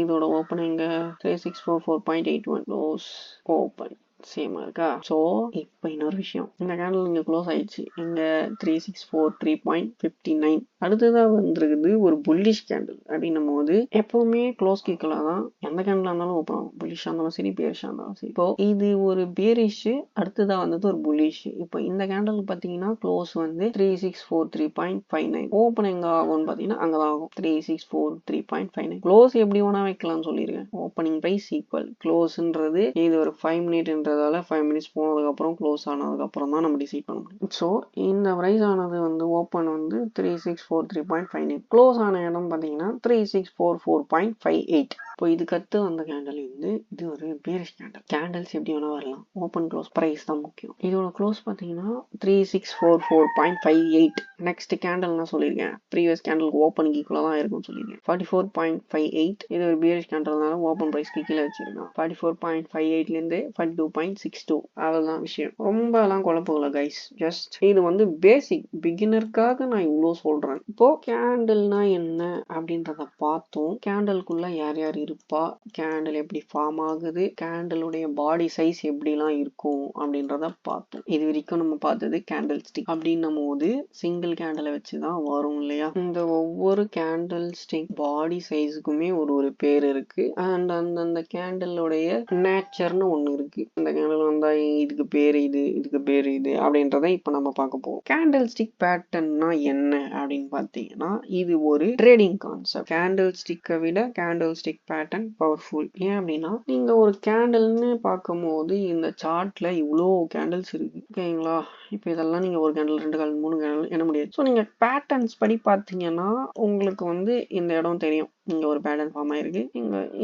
Speaker 1: இதோட ஓப்பன் எங்க 3644.81, க்ளோஸ் ஓப்பன் சேமா இருக்கா? ஸோ இப்போ இன்னொரு விஷயம், இந்த கேண்டில் இங்கே க்ளோஸ் ஆயிடுச்சு இங்க 3643.59. அடுத்ததாக வந்துருக்குது ஒரு புல்லிஷ் கேண்டில். அப்படின்னும் போது எப்பவுமே க்ளோஸ் கீழே தான் எந்த கேண்டில் இருந்தாலும் ஓப்பன் ஆகும், புல்லிஷாக இருந்தாலும் சரி பேரிஷாக இருந்தாலும் சரி. இப்போ இது ஒரு பேரிஷ், அடுத்ததாக வந்தது ஒரு புல்லிஷ். இப்போ இந்த கேண்டில் பார்த்தீங்கன்னா க்ளோஸ் வந்து 3643.59, ஓப்பன் எங்க ஆகும்னு பார்த்தீங்கன்னா அங்கதான் ஆகும் 3643.59. க்ளோஸ் எப்படி வேணா வைக்கலாம்னு சொல்லியிருக்கேன். ஓப்பனிங் ப்ரைஸ் ஈக்குவல் க்ளோஸ்ன்றது இது ஒரு 5 மினிட் 5 மினிட்ஸ் போனதுக்கு அப்புறம் க்ளோஸ் ஆனதுக்கு அப்புறம் தான் நம்ம டிசைட் பண்ண முடியும். ஸோ இந்த பிரைஸ் ஆனது வந்து ஓப்பன் வந்து 3643.59, க்ளோஸ் ஆன இடம் பார்த்தீங்கன்னா 3644.58. இப்போ இதுக்கு அடுத்து வந்த கேண்டல் வந்து இது ஒரு பேரிஷ் கேண்டல். கேண்டல்ஸ் எப்படி வேணா வரலாம், ஓப்பன் க்ளோஸ் பிரைஸ் தான் முக்கியம். இதோட க்ளோஸ் பார்த்தீங்கன்னா 3644.58. நெக்ஸ்ட் கேண்டல் நான் சொல்லியிருக்கேன், ப்ரீவியஸ் கேண்டலுக்கு ஓப்பன் ஈக்குவலாக தான் இருக்கும்னு சொல்லியிருக்கேன் 44.58. இது ஒரு பேரிஷ் கேண்டல்னால ஓப்பன் ப்ரைஸ்க்கு கீழே வச்சிருக்கேன் 44.58லேருந்து 42.62. அவ்வளோதான் விஷயம். ரொம்ப எல்லாம் குழப்பங்கள கைஸ், ஜஸ்ட் இது வந்து பேசிக் பிகினருக்காக நான் இவ்வளோ சொல்றேன். இப்போ கேண்டில்னா என்ன அப்படின்றத பார்த்தோம். கேண்டலுக்குள்ள யார் யார் இருப்பா, கேண்டில் எப்படி ஃபார்ம் ஆகுது, கேண்டலுடைய பாடி சைஸ் எப்படிலாம் இருக்கும் அப்படின்றத பார்த்தோம். இது வரைக்கும் நம்ம பார்த்தது கேண்டில் ஸ்டிக் அப்படின்னும் போது சிங்கிள் கேண்டிலை வச்சுதான் வரும் இல்லையா? இந்த ஒவ்வொரு கேண்டில் ஸ்டிக் பாடி சைஸுக்குமே ஒரு பேர் இருக்கு. அண்ட் அந்த கேண்டலுடைய நேச்சர்னு ஒன்று இருக்கு. இந்த கேண்டில் வந்தா இதுக்கு பேர் இது, இதுக்கு பேர் இது அப்படின்றத இப்போ நம்ம பார்க்க போறோம். கேண்டில் ஸ்டிக் பேட்டர்ன்னா என்ன அப்படின்னு பார்த்தீங்கன்னா இது ஒரு ட்ரேடிங் கான்செப்ட். கேண்டில் ஸ்டிக்கை விட கேண்டில் ஸ்டிக் பேட்டர்ன் பவர்ஃபுல். ஏன் அப்படின்னா நீங்க ஒரு கேண்டில்னு பார்க்கும்போது இந்த சார்ட்ல இவ்வளோ கேண்டில்ஸ் இருக்கு, ஓகேங்களா? இப்போ இதெல்லாம் நீங்க ஒரு கேண்டில் 2 கேண்டில் 3 கேண்டில் என்ன முடியாது. ஸோ நீங்க பேட்டர்ன்ஸ் படி பார்த்தீங்கன்னா உங்களுக்கு வந்து இந்த இடம் தெரியும், இங்க ஒரு பேட்டர்ன் ஃபார்ம் ஆயிருக்கு,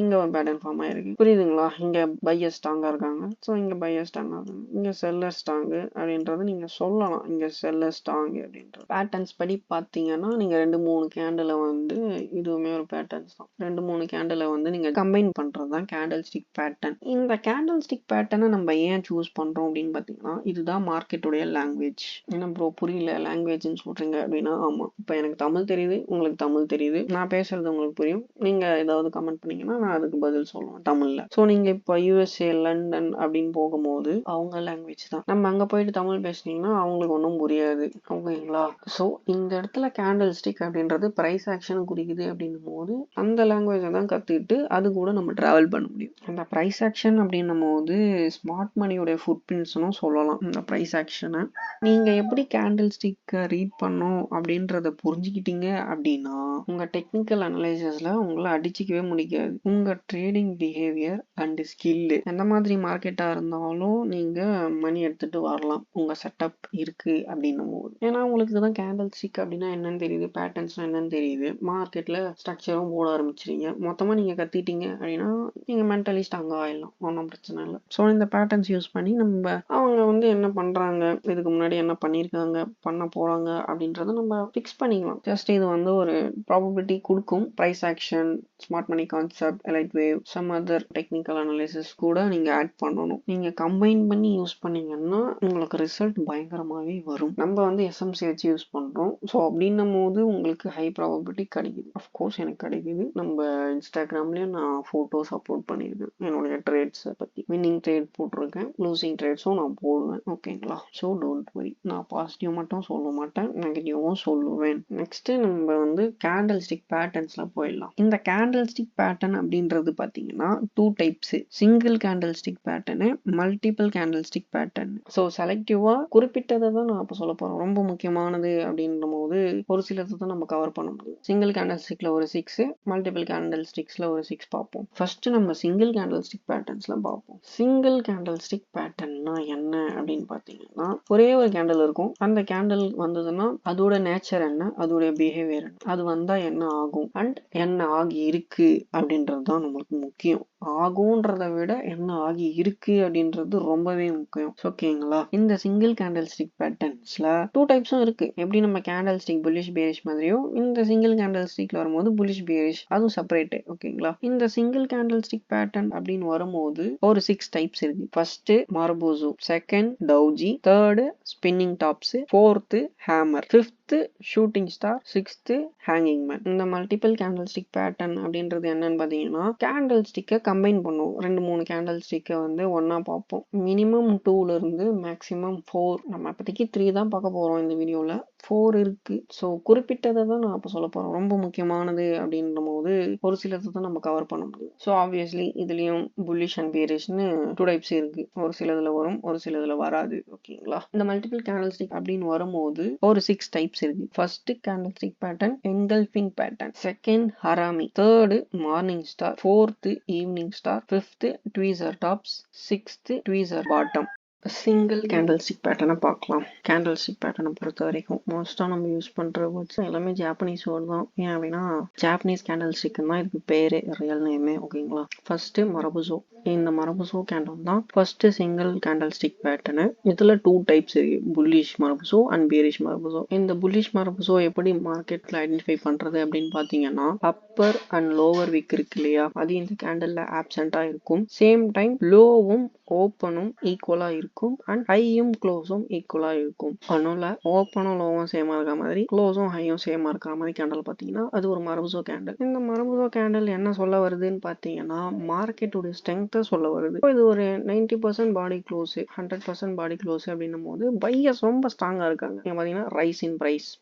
Speaker 1: இங்க ஒரு பேட்டர்ன் ஃபார்ம் ஆயிருக்கு, புரியுதுங்களா? இங்க பையர் ஸ்ட்ராங்கா இருக்காங்க, ஸோ இங்க பையர் ஸ்ட்ராங்கா இருக்காங்க, இங்க செல்லர் ஸ்ட்ராங்கு அப்படின்றது நீங்க சொல்லலாம். இங்க செல்லர் ஸ்ட்ராங் அப்படின்றது பேட்டர்ன்ஸ் படி பார்த்தீங்கன்னா நீங்க 2-3 கேண்டில் வந்து இதுவுமே ஒரு பேட்டர்ன்ஸ் தான். 2-3 கேண்டில் வந்து நீங்க கம்பைன் பண்றது தான் கேண்டில் ஸ்டிக் பேட்டர்ன். இந்த கேண்டில் ஸ்டிக் பேட்டர்னை நம்ம ஏன் சூஸ் பண்றோம் அப்படின்னு பார்த்தீங்கன்னா இதுதான் மார்க்கெட்டுடைய லாங்குவேஜ். என்ன ப்ரோ புரியல லாங்குவேஜ்னு சொல்றீங்க அப்படின்னா, ஆமா, இப்போ எனக்கு தமிழ் தெரியுது, உங்களுக்கு தமிழ் தெரியுது, நான் பேசுறது உங்களுக்கு புரியும். நீங்க ஏதாவது கமெண்ட் பண்ணீங்கன்னா நான் அதுக்கு பதில் சொல்லுவேன் தமிழ்ல. ஸோ நீங்க இப்போ USA லண்டன் அப்படின்னு போகும்போது அவங்க லாங்குவேஜ் தான். நம்ம அங்க போயிட்டு தமிழ் பேசுனீங்கன்னா அவங்களுக்கு ஒன்றும் புரியாது, ஓகேங்களா? ஸோ இந்த இடத்துல கேண்டில் ஸ்டிக் அப்படின்றது பிரைஸ் ஆக்ஷன் குறிக்குது அப்படின்னும் போது அந்த லாங்குவேஜை தான் கத்துக்கிட்டு அது கூட நம்ம டிராவல் பண்ண முடியும். அந்த பிரைஸ் ஆக்ஷன் அப்படின்னும் போது ஸ்மார்ட் மணியோட ஃபுட் பிரிண்ட்ஸ்னும் சொல்லலாம். இந்த பிரைஸ் ஆக்ஷனை நீங்க எப்படி கேண்டில் ஸ்டிக்கை ரீட் பண்ணும் அப்படின்றத புரிஞ்சுக்கிட்டீங்க அப்படின்னா உங்க டெக்னிக்கல் அனலைசிஸ்ல உங்களை அடிச்சுக்கவே முடியாது. உங்க ட்ரேடிங் பிஹேவியர் அண்ட் ஸ்கில் எந்த மாதிரி மார்க்கெட்டா இருந்தாலும் நீங்க மணி எடுத்துட்டு வரலாம் உங்க செட்டப் இருக்கு அப்படின்னும் போது. ஏன்னா உங்களுக்கு தான் கேண்டில் ஸ்டிக் அப்படின்னா என்னன்னு தெரியுது, பேட்டர்ன்ஸ்னா என்னன்னு தெரியுது, மார்க்கெட்ல ஸ்ட்ரக்சரும் போட ஆரம்பிச்சிருங்க. மொத்தமா நீங்க கத்திட்டீங்க அப்படின்னா நீங்க மென்டலி ஸ்ட்ராங்கா ஆயிடலாம், ஒன்றும் பிரச்சனை இல்லை. ஸோ இந்த பேட்டர்ன்ஸ் யூஸ் பண்ணி நம்ம அவங்க வந்து என்ன பண்றாங்க, இதுக்கு முன்னாடி என்ன பண்ணியிருக்காங்க, பண்ண போறாங்க அப்படின்றத நம்ம ஃபிக்ஸ் பண்ணிக்கலாம். ஜஸ்ட் இது வந்து ஒரு ப்ராபபிலிட்டி கொடுக்கும். Price action, smart money concept, Elliott wave, some other technical analysis கூட நீங்க ஆட் பண்ணணும். நீங்க கம்பைன் பண்ணி யூஸ் பண்ணீங்கன்னா உங்களுக்கு ரிசல்ட் பயங்கரமாவே வரும். நம்ம வந்து எஸ்எம்சி வச்சு யூஸ் பண்றோம். ஸோ அப்படின்னும் போது உங்களுக்கு ஹை ப்ராபபிலிட்டி கிடைக்குது. அஃப்கோர்ஸ் எனக்கு கிடைக்குது. நம்ம இன்ஸ்டாகிராம்லயும் நான் போட்டோஸ் அப்லோட் பண்ணியிருக்கேன் என்னுடைய ட்ரேட்ஸை பத்தி. வின்னிங் ட்ரேட் போட்டிருக்கேன், லூசிங் ட்ரேட்ஸும் நான் போடுவேன். ஓகேங்களா? ஸோ டோன்ட் வரி, நான் பாசிட்டிவ் மட்டும் சொல்ல மாட்டேன், நெகட்டிவும் சொல்லுவேன். நெக்ஸ்ட் நம்ம வந்து கேண்டில் ஸ்டிக் பேட்டர்ன்ஸ்ல போயிடலாம். இந்த கேண்டில் ஸ்டிக் பேட்டர்ன் அப்படின்றது பாத்தீங்கன்னா 2 types. Single candle stick pattern, multiple candle stick pattern. So செலக்டிவா குறிப்பிட்டதை தான் நான் இப்போ சொல்ல போறேன். ரொம்ப முக்கியமானது அப்படின்ற போது ஒரு சிலதை தான் நம்ம கவர் பண்ண முடியும். சிங்கிள் கேண்டில் ஸ்டிக்ல ஒரு 6, மல்டிபிள் கேண்டில் ஸ்டிக்ஸ்ல ஒரு 6 பார்ப்போம். ஃபர்ஸ்ட் நம்ம சிங்கிள் கேண்டில் ஸ்டிக் பேட்டர்ன்ஸ்ல பார்ப்போம். சிங்கிள் கேண்டில் ஸ்டிக் பேட்டர்ன்னா என்ன அப்படின்னு பாத்தீங்கன்னா, ஒரே ஒரு கேண்டில் இருக்கும். அந்த கேண்டில் வந்ததுன்னா அதோட நேச்சர் என்ன, அதோட பிஹேவியர் என்ன, அது வந்தா என்ன ஆகும் அண்ட் என்ன ஆகி இருக்கு அப்படின்றது தான் நம்மளுக்கு முக்கியம். ஆகும்ன்றதை விட என்ன ஆகி இருக்கு அப்படின்றது ரொம்பவே முக்கியம். ஓகேங்களா? இந்த சிங்கிள் கேண்டில் ஸ்டிக் பேட்டர்ன்ஸ்ல 2 டைப்ஸும் இருக்கு. எப்படி நம்ம கேண்டில் ஸ்டிக் புல்லிஷ் பேரிஷ் மாதிரியோ இந்த சிங்கிள் கேண்டில் ஸ்டிக்ல வரும்போது புல்லிஷ் பேரிஷ் அதுவும் செப்பரேட். ஓகேங்களா? இந்த சிங்கிள் கேண்டில் ஸ்டிக் பேட்டர்ன் அப்படின்னு வரும்போது ஒரு 6 டைப்ஸ் இருக்கு. First marubozu, second doji, third spinning tops, fourth hammer, fifth shooting star, sixth hanging man. இந்த மல்டிபிள் கேண்டில் ஸ்டிக் பேட்டர்ன் அப்படின்றது என்னன்னு பாத்தீங்கன்னா, கேண்டில் ஸ்டிக்கை கம்பைன் பண்ணுவோம். 2-3 கேண்டில் ஸ்டிக்கை வந்து ஒன்னா பார்ப்போம். மினிமம் 2ல இருந்து மேக்ஸிமம் 4, நம்ம இப்போதைக்கு 3 தான் பார்க்க போறோம் இந்த வீடியோல. 4 இருக்கு. ஸோ குறிப்பிட்டதை தான் நான் இப்போ சொல்ல போறேன். ரொம்ப முக்கியமானது அப்படின்ற போது ஒரு சிலதை தான் நம்ம கவர் பண்ண முடியும். ஸோ ஆப்வியஸ்லி இதுலயும் புல்லிஷ் அண்ட் பேரிஷ்னு 2 டைப்ஸ் இருக்கு. ஒரு சிலதுல வரும், ஒரு சிலதுல வராது. ஓகேங்களா? இந்த மல்டிபிள் கேண்டில் ஸ்டிக் அப்படின்னு வரும்போது ஒரு 6 டைப்ஸ் இருக்கு. First candle stick pattern engulfing pattern, second harami, third morning star, fourth evening star, fifth tweezer tops, sixth tweezer bottom. Single candle stick பேட்டர்னை பார்க்கலாம். கேண்டில் ஸ்டிக் பேட்டர்னை பொறுத்த வரைக்கும் மோஸ்டா நம்ம யூஸ் பண்ற வேர்ட்ஸ் எல்லாமே ஜாப்பனீஸ் வேர்ட் தான். ஏன் அப்படின்னா ஜாப்பனீஸ் கேண்டில் ஸ்டிக் தான் இதுக்கு பேரு, ரியல் நேமே. ஓகேங்களா? ஃபர்ஸ்ட் மரபுசோ. இந்த மரபுசோ கேண்டில் தான் first single candle stick pattern. இதுல 2 டைப்ஸ் இருக்கு, புல்லிஷ் மரபுசோ அண்ட் பேரிஷ் மரபுசோ. இந்த புல்லிஷ் மரபுசோ எப்படி மார்க்கெட்ல ஐடென்டிஃபை பண்றது அப்படின்னு பாத்தீங்கன்னா, அப்பர் அண்ட் லோவர் விக் இருக்கு இல்லையா, அது இந்த கேண்டில்ல ஆப்சென்டா இருக்கும். சேம் டைம் லோவும் ஓப்பனும் ஈக்குவலா இருக்கும் அண்ட் ஹையும் க்ளோஸும் ஈக்குவலா இருக்கும். அதனால ஓப்பனும் லோவும் சேமா இருக்க மாதிரி க்ளோஸும் ஹையும் சேமா இருக்கிற மாதிரி கேண்டில் பாத்தீங்கன்னா அது ஒரு மரபுசோ கேண்டில். இந்த மரபுசோ கேண்டில் என்ன சொல்ல வருதுன்னு பாத்தீங்கன்னா, மார்க்கெட்டோட ஸ்ட்ரென்த்தை சொல்ல வருது. இது ஒரு 90% பாடி க்ளோஸ், 100% பாடி க்ளோஸ் அப்படின்னும் போது பையர்ஸ் ரொம்ப ஸ்ட்ராங்கா இருக்காங்க. நீங்க பாத்தீங்கன்னா ரைஸ் இன்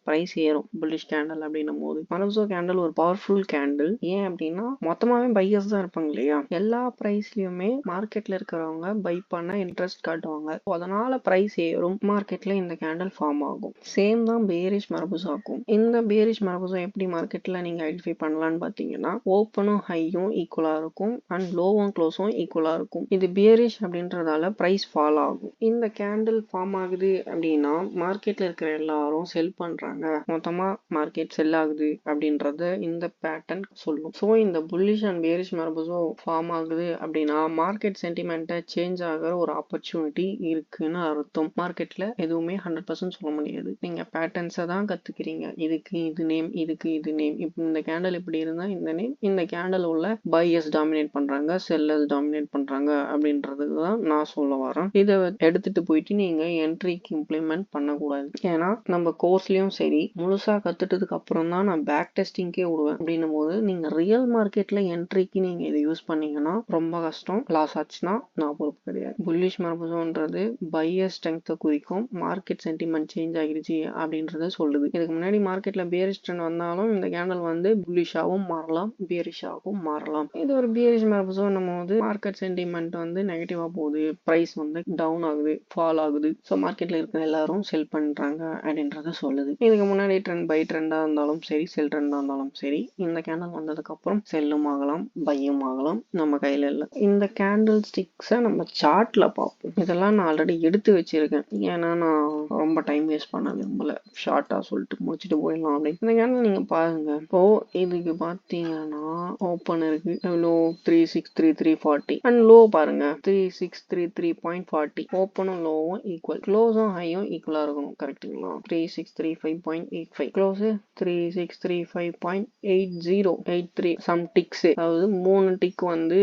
Speaker 1: பிரைஸ் ஏறும் புல்லிஷ் கேண்டில் அப்படின்னும் போது. மரபுசோ கேண்டில் ஒரு பவர்ஃபுல் கேண்டில். ஏன் அப்படின்னா மொத்தமாவே பையர்ஸ் தான் இருப்பாங்க இல்லையா, எல்லா பிரைஸ்லயுமே மார்க்கெட்ல இருக்கிறவங்க பை பண்ண இன்ட்ரெஸ்ட் காட்டுவாங்க. அதனால பிரைஸ் ஏறும், மார்க்கெட்ல இந்த கேண்டில் ஃபார்ம் ஆகும். சேம் தான் பேரிஷ் மரபுசாக்கும். இந்த பேரிஷ் மரபுசா எப்படி மார்க்கெட்ல நீங்க ஐடென்டிஃபை பண்ணலாம்னு பாத்தீங்கன்னா, ஓப்பனும் ஹையும் ஈக்குவலா இருக்கும் அண்ட் லோவும் க்ளோஸும் ஈக்குவலா இருக்கும். இது பேரிஷ் அப்படின்றதால பிரைஸ் ஃபால் ஆகும். இந்த கேண்டில் ஃபார்ம் ஆகுது அப்படின்னா மார்க்கெட்ல இருக்கிற எல்லாரும் செல் பண்றாங்க, மொத்தமா மார்க்கெட் செல் ஆகுது அப்படின்றத இந்த பேட்டர்ன் சொல்லும். ஸோ இந்த புல்லிஷ் அண்ட் பேரிஷ் மரபுசோ ஃபார்ம் ஆகுது அப்படின்னா மார்க்கெட் சென்டிமெண்ட்டை சேஞ்ச் ஆகிற ஒரு ஆப்பர்ச்சுனிட்டி இருக்குன்னு அர்த்தம். மார்க்கெட்ல எதுவுமே 100% சொல்ல முடியாது. நீங்க பேட்டர்ன்ஸை தான் கத்துக்கிறீங்க. இதுக்கு இது நேம், இதுக்கு இது நேம். இப்போ இந்த கேண்டில் இப்படி இருந்தா இந்த நேம், இந்த கேண்டில் உள்ள பையர்ஸ் டாமினேட் பண்றாங்க, செல்லர்ஸ் டாமினேட் பண்றாங்க அப்படின்றதுக்கு தான் நான் சொல்ல வரேன். இதை எடுத்துட்டு போயிட்டு நீங்க என்ட்ரிக்கு இம்ப்ளிமெண்ட் பண்ணக்கூடாது. ஏன்னா நம்ம கோர்ஸ்லயும் சரி முழுசா கத்துட்டதுக்கு அப்புறம் தான் நான் பேக் டெஸ்டிங்கே விடுவேன். அப்படின்னும் போது நீங்க ரியல் மார்க்கெட்ல என்ட்ரிக்கு நீங்க இதை யூஸ் பண்ணீங்கன்னா ரொம்ப கஷ்டம். லாஸ் ஆச்சுன்னா நான் பொறுப்பு கிடையாது. புல்லிஷ் மரபுசோன்றது பையர் ஸ்ட்ரென்த்தை குறிக்கும். மார்க்கெட் சென்டிமெண்ட் சேஞ்ச் ஆகிடுச்சு அப்படின்றத சொல்லுது. இதுக்கு முன்னாடி மார்க்கெட்ல பேரிஷ் ட்ரெண்ட் வந்தாலும் இந்த கேண்டில் வந்து புல்லிஷாவும் மாறலாம், பேரிஷாவும் மாறலாம். இது ஒரு பேரிஷ் மரபுசோன்னும் போது மார்க்கெட் சென்டிமெண்ட் வந்து நெகட்டிவா போகுது, பிரைஸ் வந்து டவுன் ஆகுது, ஃபால் ஆகுது. ஸோ மார்க்கெட்ல இருக்கிற எல்லாரும் செல் பண்றாங்க அப்படின்றத சொல்லுது. இதுக்கு முன்னாடி ட்ரெண்ட் பை ட்ரெண்டா இருந்தாலும் சரி, செல் ட்ரெண்டா இருந்தாலும் சரி, இந்த கேண்டில் வந்ததுக்கு அப்புறம் செல்லும் ஆகலாம், பையும் ஆகலாம், நம்ம கையில இல்லை. இந்த கேண்டில் ஸ்டிக்ஸை நம்ம நம்ம சார்ட்ல பார்ப்போம். இதெல்லாம் நான் ஆல்ரெடி எடுத்து வச்சிருக்கேன், ஏன்னா நான் ரொம்ப டைம் வேஸ்ட் பண்ண விரும்பல, ஷார்ட்டா சொல்லிட்டு முடிச்சுட்டு போயிடலாம் அப்படின்னு. இந்த கேண்டில் நீங்க பாருங்க. இப்போ இதுக்கு பார்த்தீங்கன்னா ஓப்பன் இருக்கு, லோ 3633.40 அண்ட் லோ பாருங்க 3633.40. ஓப்பனும் லோவும் ஈக்குவல், க்ளோஸும் ஹையும் ஈக்குவலா இருக்கணும். கரெக்டுங்களா? 3635.85 க்ளோஸ் 3635.8083 சம் டிக்ஸ், அதாவது 3 டிக் வந்து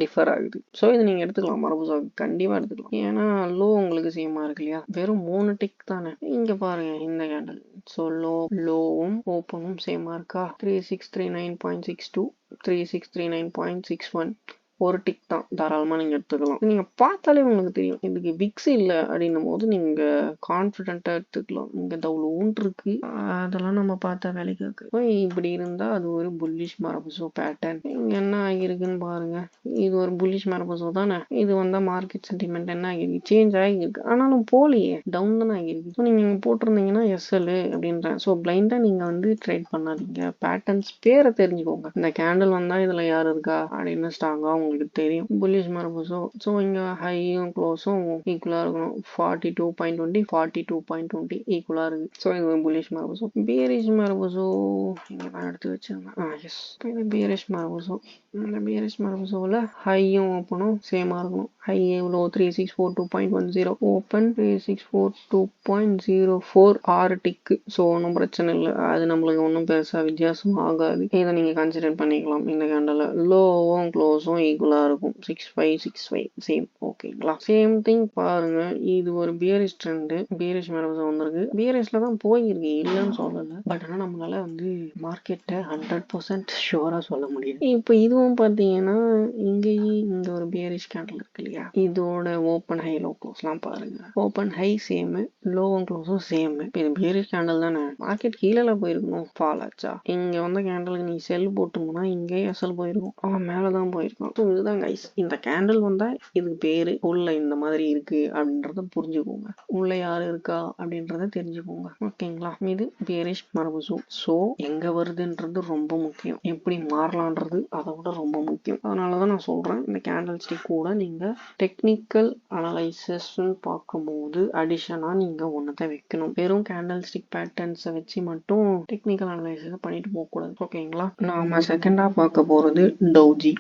Speaker 1: டிஃபர் ஆகுது. ஸோ இது நீங்க எடுத்துக்கலாம், மரபுசா கண்டிப்பா எடுத்துக்கலாம். ஏன்னா லோ உங்களுக்கு சேமா இருக்கு இல்லையா, வெறும் 3 டிக் தானே. இங்க பாருங்க இந்த கேண்டில், ஸோ லோவும் ஓப்பனும் சேமா இருக்கா, 3639.62 3639.61 ஒரு டிக் தான், தாராளமாக நீங்கள் எடுத்துக்கலாம். நீங்கள் பார்த்தாலே உங்களுக்கு தெரியும் இதுக்கு விக்ஸ் இல்லை அப்படின்னும் போது நீங்கள் கான்ஃபிடென்ட்டாக எடுத்துக்கலாம். இங்கே தவுளூன் இருக்கு, அதெல்லாம் நம்ம பார்த்தா வேலைக்கு இருக்கு. இப்படி இருந்தால் அது ஒரு புல்லிஷ் மரபுசோ பேட்டர்ன். இங்கே என்ன ஆகியிருக்குன்னு பாருங்க, இது ஒரு புல்லிஷ் மரபுசோ தானே. இது வந்தால் மார்க்கெட் சென்டிமெண்ட் என்ன ஆகிருக்கு, சேஞ்ச் ஆகிருக்கு, ஆனாலும் போலியே, டவுன் தானே ஆகிருக்கு. ஸோ நீங்கள் இங்கே போட்டிருந்தீங்கன்னா எஸ்எல் அப்படின்றேன். ஸோ பிளைண்டாக நீங்கள் வந்து ட்ரேட் பண்ணாதீங்க, பேட்டர்ன்ஸ் பேரை தெரிஞ்சுக்கோங்க. இந்த கேண்டில் வந்தால் இதில் யார் இருக்கா அப்படின்னு ஸ்ட்ராங்காக உங்களுக்கு தெரியும். புல்லிஷ் மரபுசோ, ஸோ இங்கே ஹையும் க்ளோஸும் ஈக்குவலாக இருக்கணும். 42.20 42.20 ஈக்குவலாக இருக்கு. ஸோ இது ஒரு புல்லிஷ் மரபுசோ. பியரிஷ் மரபுசோ இங்கே தான் எடுத்து வச்சிருந்தேன். எஸ், இது பியரிஷ் மரபுசோ. இந்த பியரிஷ் மரபுசோவில் ஹையும் ஓப்பனும் சேமாக இருக்கணும். ஹை எவ்வளோ 3642.10, ஓப்பன் 3642.04, 6 டிக்கு. ஸோ ஒன்றும் பிரச்சனை இல்லை, அது நம்மளுக்கு ஒன்றும் பெருசாக வித்தியாசம் ஆகாது. இதை நீங்கள் கன்சிடர் பண்ணிக்கலாம். இந்த கேண்டலில் லோவும் க்ளோஸும் ஈக்குவலாக இருக்கும், 6565 சேம். ஓகேங்களா? சேம் திங் பாருங்க, இது ஒரு பியரிஷ் ட்ரெண்டு, பியரிஷ் மரபுசோ வந்திருக்கு. பியரிஷ்ல தான் போயிருக்கு, இல்லைன்னு சொல்லலை. பட் ஆனால் நம்மளால வந்து மார்க்கெட்டை 100% ஷுவராக சொல்ல முடியும். இப்போ இதுவும் பார்த்தீங்கன்னா இங்கே ஒரு பியரிஷ் கேண்டில் இருக்கு இல்லையா, இதோட ஓப்பன் ஹை லோ க்ளோஸ்லாம் பாருங்க. ஓப்பன் ஹை சேமு, லோவும் க்ளோஸும் சேமு. இது பியரிஷ் கேண்டில் தானே, மார்க்கெட் கீழே போயிருக்கணும், ஃபால் ஆச்சா. இங்கே வந்த கேண்டலுக்கு நீ செல் போட்டோம்னா இங்கே எஸ்எல் போயிருக்கும், மேலே தான் போயிருக்கும். ஸோ இதுதான் கைஸ், இந்த கேண்டில் வந்தால் இதுக்கு பேர் உள்ள இந்த மாதிரி இருக்கு அப்படின்றத புரிஞ்சுக்கோங்க, உள்ள யார் இருக்கா அப்படின்றத தெரிஞ்சுக்கோங்க. ஓகேங்களா? இது பியரிஷ் மரபுசோ. ஸோ எங்கே வருதுன்றது ரொம்ப முக்கியம், எப்படி மாறலான்றது அதை விட ரொம்ப முக்கியம். அதனால தான் நான் சொல்கிறேன், இந்த கேண்டில் ஸ்டிக் கூட நீங்கள் டெக்னிக்கல் அனலைசிஸ்ன்னு பார்க்கும்போது அடிஷனாக நீங்கள் ஒன்றத்தை வைக்கணும். வெறும் கேண்டில் ஸ்டிக் பேட்டர்ன்ஸை வச்சு மட்டும் டெக்னிக்கல் அனலைசிஸ் பண்ணிட்டு போகக்கூடாது. ஓகேங்களா? நாம செகண்டாக பார்க்க போகிறது டோஜி.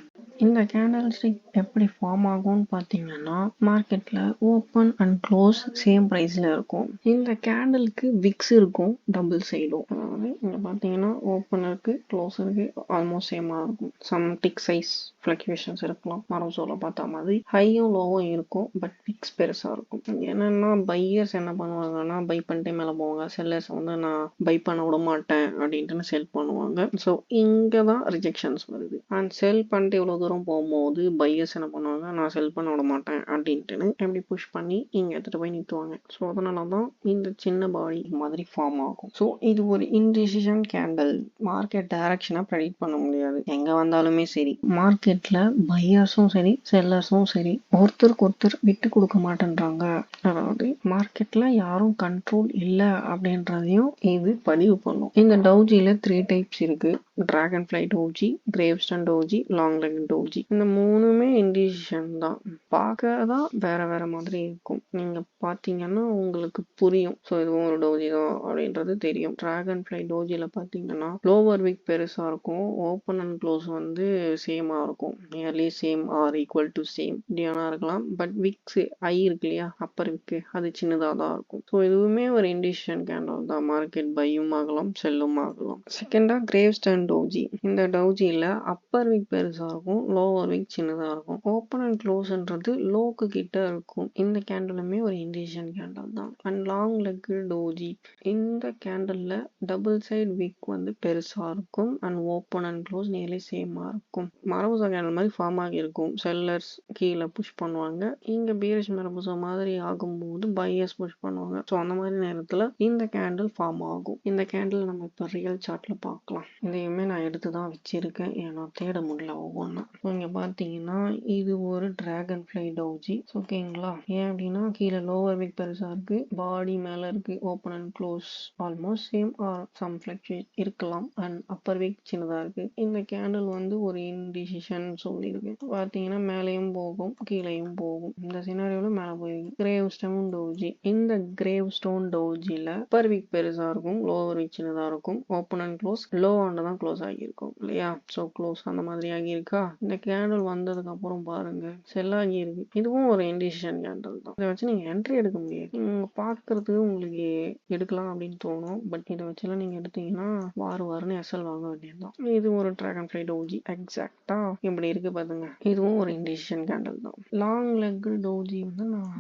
Speaker 1: இந்த கேண்டில் ஸ்டிக் எப்படி ஃபார்ம் ஆகும்னு பார்த்தீங்கன்னா, மார்க்கெட்டில் ஓப்பன் அண்ட் க்ளோஸ் சேம் ப்ரைஸில் இருக்கும். இந்த கேண்டிலுக்கு விக்ஸ் இருக்கும், டபுள் சைடும். அதாவது இங்கே பார்த்தீங்கன்னா ஓப்பன் இருக்குது, க்ளோஸ் இருக்குது, ஆல்மோஸ்ட் சேமாக இருக்கும். சம் டிக் சைஸ் ஃப்ளக்சுவேஷன்ஸ் இருக்கலாம், மரபுசோவில் பார்த்த மாதிரி. ஹையும் லோவும் இருக்கும், பட் விக்ஸ் பெருசாக இருக்கும். என்னென்னா பையர்ஸ் என்ன பண்ணுவாங்கன்னா பை பண்ணிட்டே மேலே போவாங்க, செல்லர்ஸ் வந்து நான் பை பண்ண விட மாட்டேன் அப்படின்ட்டு செல் பண்ணுவாங்க. ஸோ இங்கே தான் ரிஜெக்ஷன்ஸ் வருது. அண்ட் செல் பண்ணிட்டு இவ்வளோ தூரம் போகும்போது பையர்ஸ் என்ன பண்ணுவாங்க, நான் செல் பண்ண விட மாட்டேன் அப்படின்ட்டு எப்படி புஷ் பண்ணி இங்கே எடுத்துகிட்டு போய் நிறுத்துவாங்க. ஸோ அதனால தான் இந்த சின்ன பாடி மாதிரி ஃபார்ம் ஆகும். ஸோ இது ஒரு இன்டிசிஷன் கேண்டில். மார்க்கெட் டைரக்ஷனை ப்ரெடிக்ட் பண்ண முடியாது, எங்கே வந்தாலுமே சரி. மார்க்கெட்டில் பையர்ஸும் சரி செல்லர்ஸும் சரி ஒருத்தருக்கு ஒருத்தர் விட்டு கொடுக்க மாட்டேன்றாங்க. அதாவது மார்க்கெட்டில் யாரும் கண்ட்ரோல் இல்லை அப்படின்றதையும் இது பதிவு பண்ணும். இந்த டோஜியில் 3 டைப்ஸ் இருக்கு, dragon fly doji, gravestone doji, long leg doji. இந்த மூணுமே இன்டிசிஷன் தான், பார்க்க தான் வேற வேற மாதிரி இருக்கும். நீங்க பார்த்தீங்கன்னா உங்களுக்கு புரியும். ஸோ இதுவும் ஒரு டோஜி தான் அப்படின்றது தெரியும். டிராகன் ஃப்ளை டோஜியில் பார்த்தீங்கன்னா லோவர் விக் பெருசாக இருக்கும், ஓப்பன் அண்ட் க்ளோஸ் வந்து சேமாக இருக்கும், nearly same or equal to same இப்படியானா இருக்கலாம். பட் விக்ஸ் ஐ இருக்கு இல்லையா, அப்பர் விக்கு, அது சின்னதாக தான் இருக்கும். ஸோ இதுவுமே ஒரு இன்டிசிஷன் கேண்டில் தான், மார்க்கெட் பையும் ஆகலாம் செல்லும் ஆகலாம். செகண்டா கிரேவ்ஸ்டன் டோஜி. இந்த டோஜியில் அப்பர் விக் பெருசாக இருக்கும், லோவர் விக் சின்னதாக இருக்கும். ஓப்பன் அண்ட் க்ளோஸ்ன்றது லோக்கு கிட்ட இருக்கும். இந்த கேண்டிலுமே ஒரு இன்டிசிஷன் கேண்டில் தான். அண்ட் லாங் லெக் டோஜி, இந்த கேண்டிலில் டபுள் சைட் விக் வந்து பெருசாக இருக்கும் and open and close nearly சேமாக இருக்கும். மரபுசா கேண்டில் மாதிரி ஃபார்ம் ஆகி இருக்கும், செல்லர்ஸ் கீழே புஷ் பண்ணுவாங்க. இங்கே பீரிஷ் மரபுசா மாதிரி ஆகும்போது பையர்ஸ் புஷ் பண்ணுவாங்க. ஸோ அந்த மாதிரி நேரத்தில் இந்த கேண்டில் ஃபார்ம் ஆகும். இந்த கேண்டில் நம்ம இப்போ ரியல் சார்ட்டில் பார்க்கலாம். இதையுமே நான் எடுத்து தான் வச்சிருக்கேன், ஏன்னா தேட முடியல ஒவ்வொன்றா. இங்க பாத்தீங்கன்னா இது ஒரு டிராகன் ஃப்ளை டவுஜி. ஓகேங்களா? ஏன் அப்படின்னா கீழே லோவர் விக் பெருசா இருக்கு, பாடி மேல இருக்கு, open and close almost same or some fluctuate இருக்கலாம், அண்ட் அப்பர் விக் சின்னதா இருக்கு. இந்த கேண்டில் வந்து ஒரு இன்டிசிஷன் சொல்லியிருக்கு. பாத்தீங்கன்னா மேலேயும் போகும் கீழேயும் போகும். இந்த சினாரியோல மேல போயிருக்கு. Grave stone doji. இந்த கிரேவ் ஸ்டோன் டவுஜில அப்பர் விக் பெருசா இருக்கும், லோவர் விக் சின்னதா இருக்கும், ஓப்பன் அண்ட் க்ளோஸ் லோ ஆண்ட தான் க்ளோஸ் ஆகியிருக்கும் இல்லையா? ஸோ க்ளோஸ் அந்த மாதிரி ஆகியிருக்கா. இந்த கேண்டில் வந்ததுக்கு அப்புறம் பாருங்க செல் ஆகியிருக்கு. இதுவும் ஒரு இண்டிசிஷன் கேண்டில் தான். இதை வச்சு நீங்க என்ட்ரி எடுக்க முடியாது. நீங்க பாக்குறதுக்கு உங்களுக்கு எடுக்கலாம் அப்படின்னு தோணும், பட் இதை வச்சுலாம் நீங்க எடுத்தீங்கன்னா வாருன்னு எஸ்எல் வாங்க வேண்டியதுதான். இது ஒரு டிராகன் ஃப்ளை டவுஜி. எக்ஸாக்டா இப்படி இருக்கு பாருங்க. இதுவும் ஒரு இண்டிசிஷன் கேண்டில் தான். லாங் லெக் டவுஜி வந்து நான்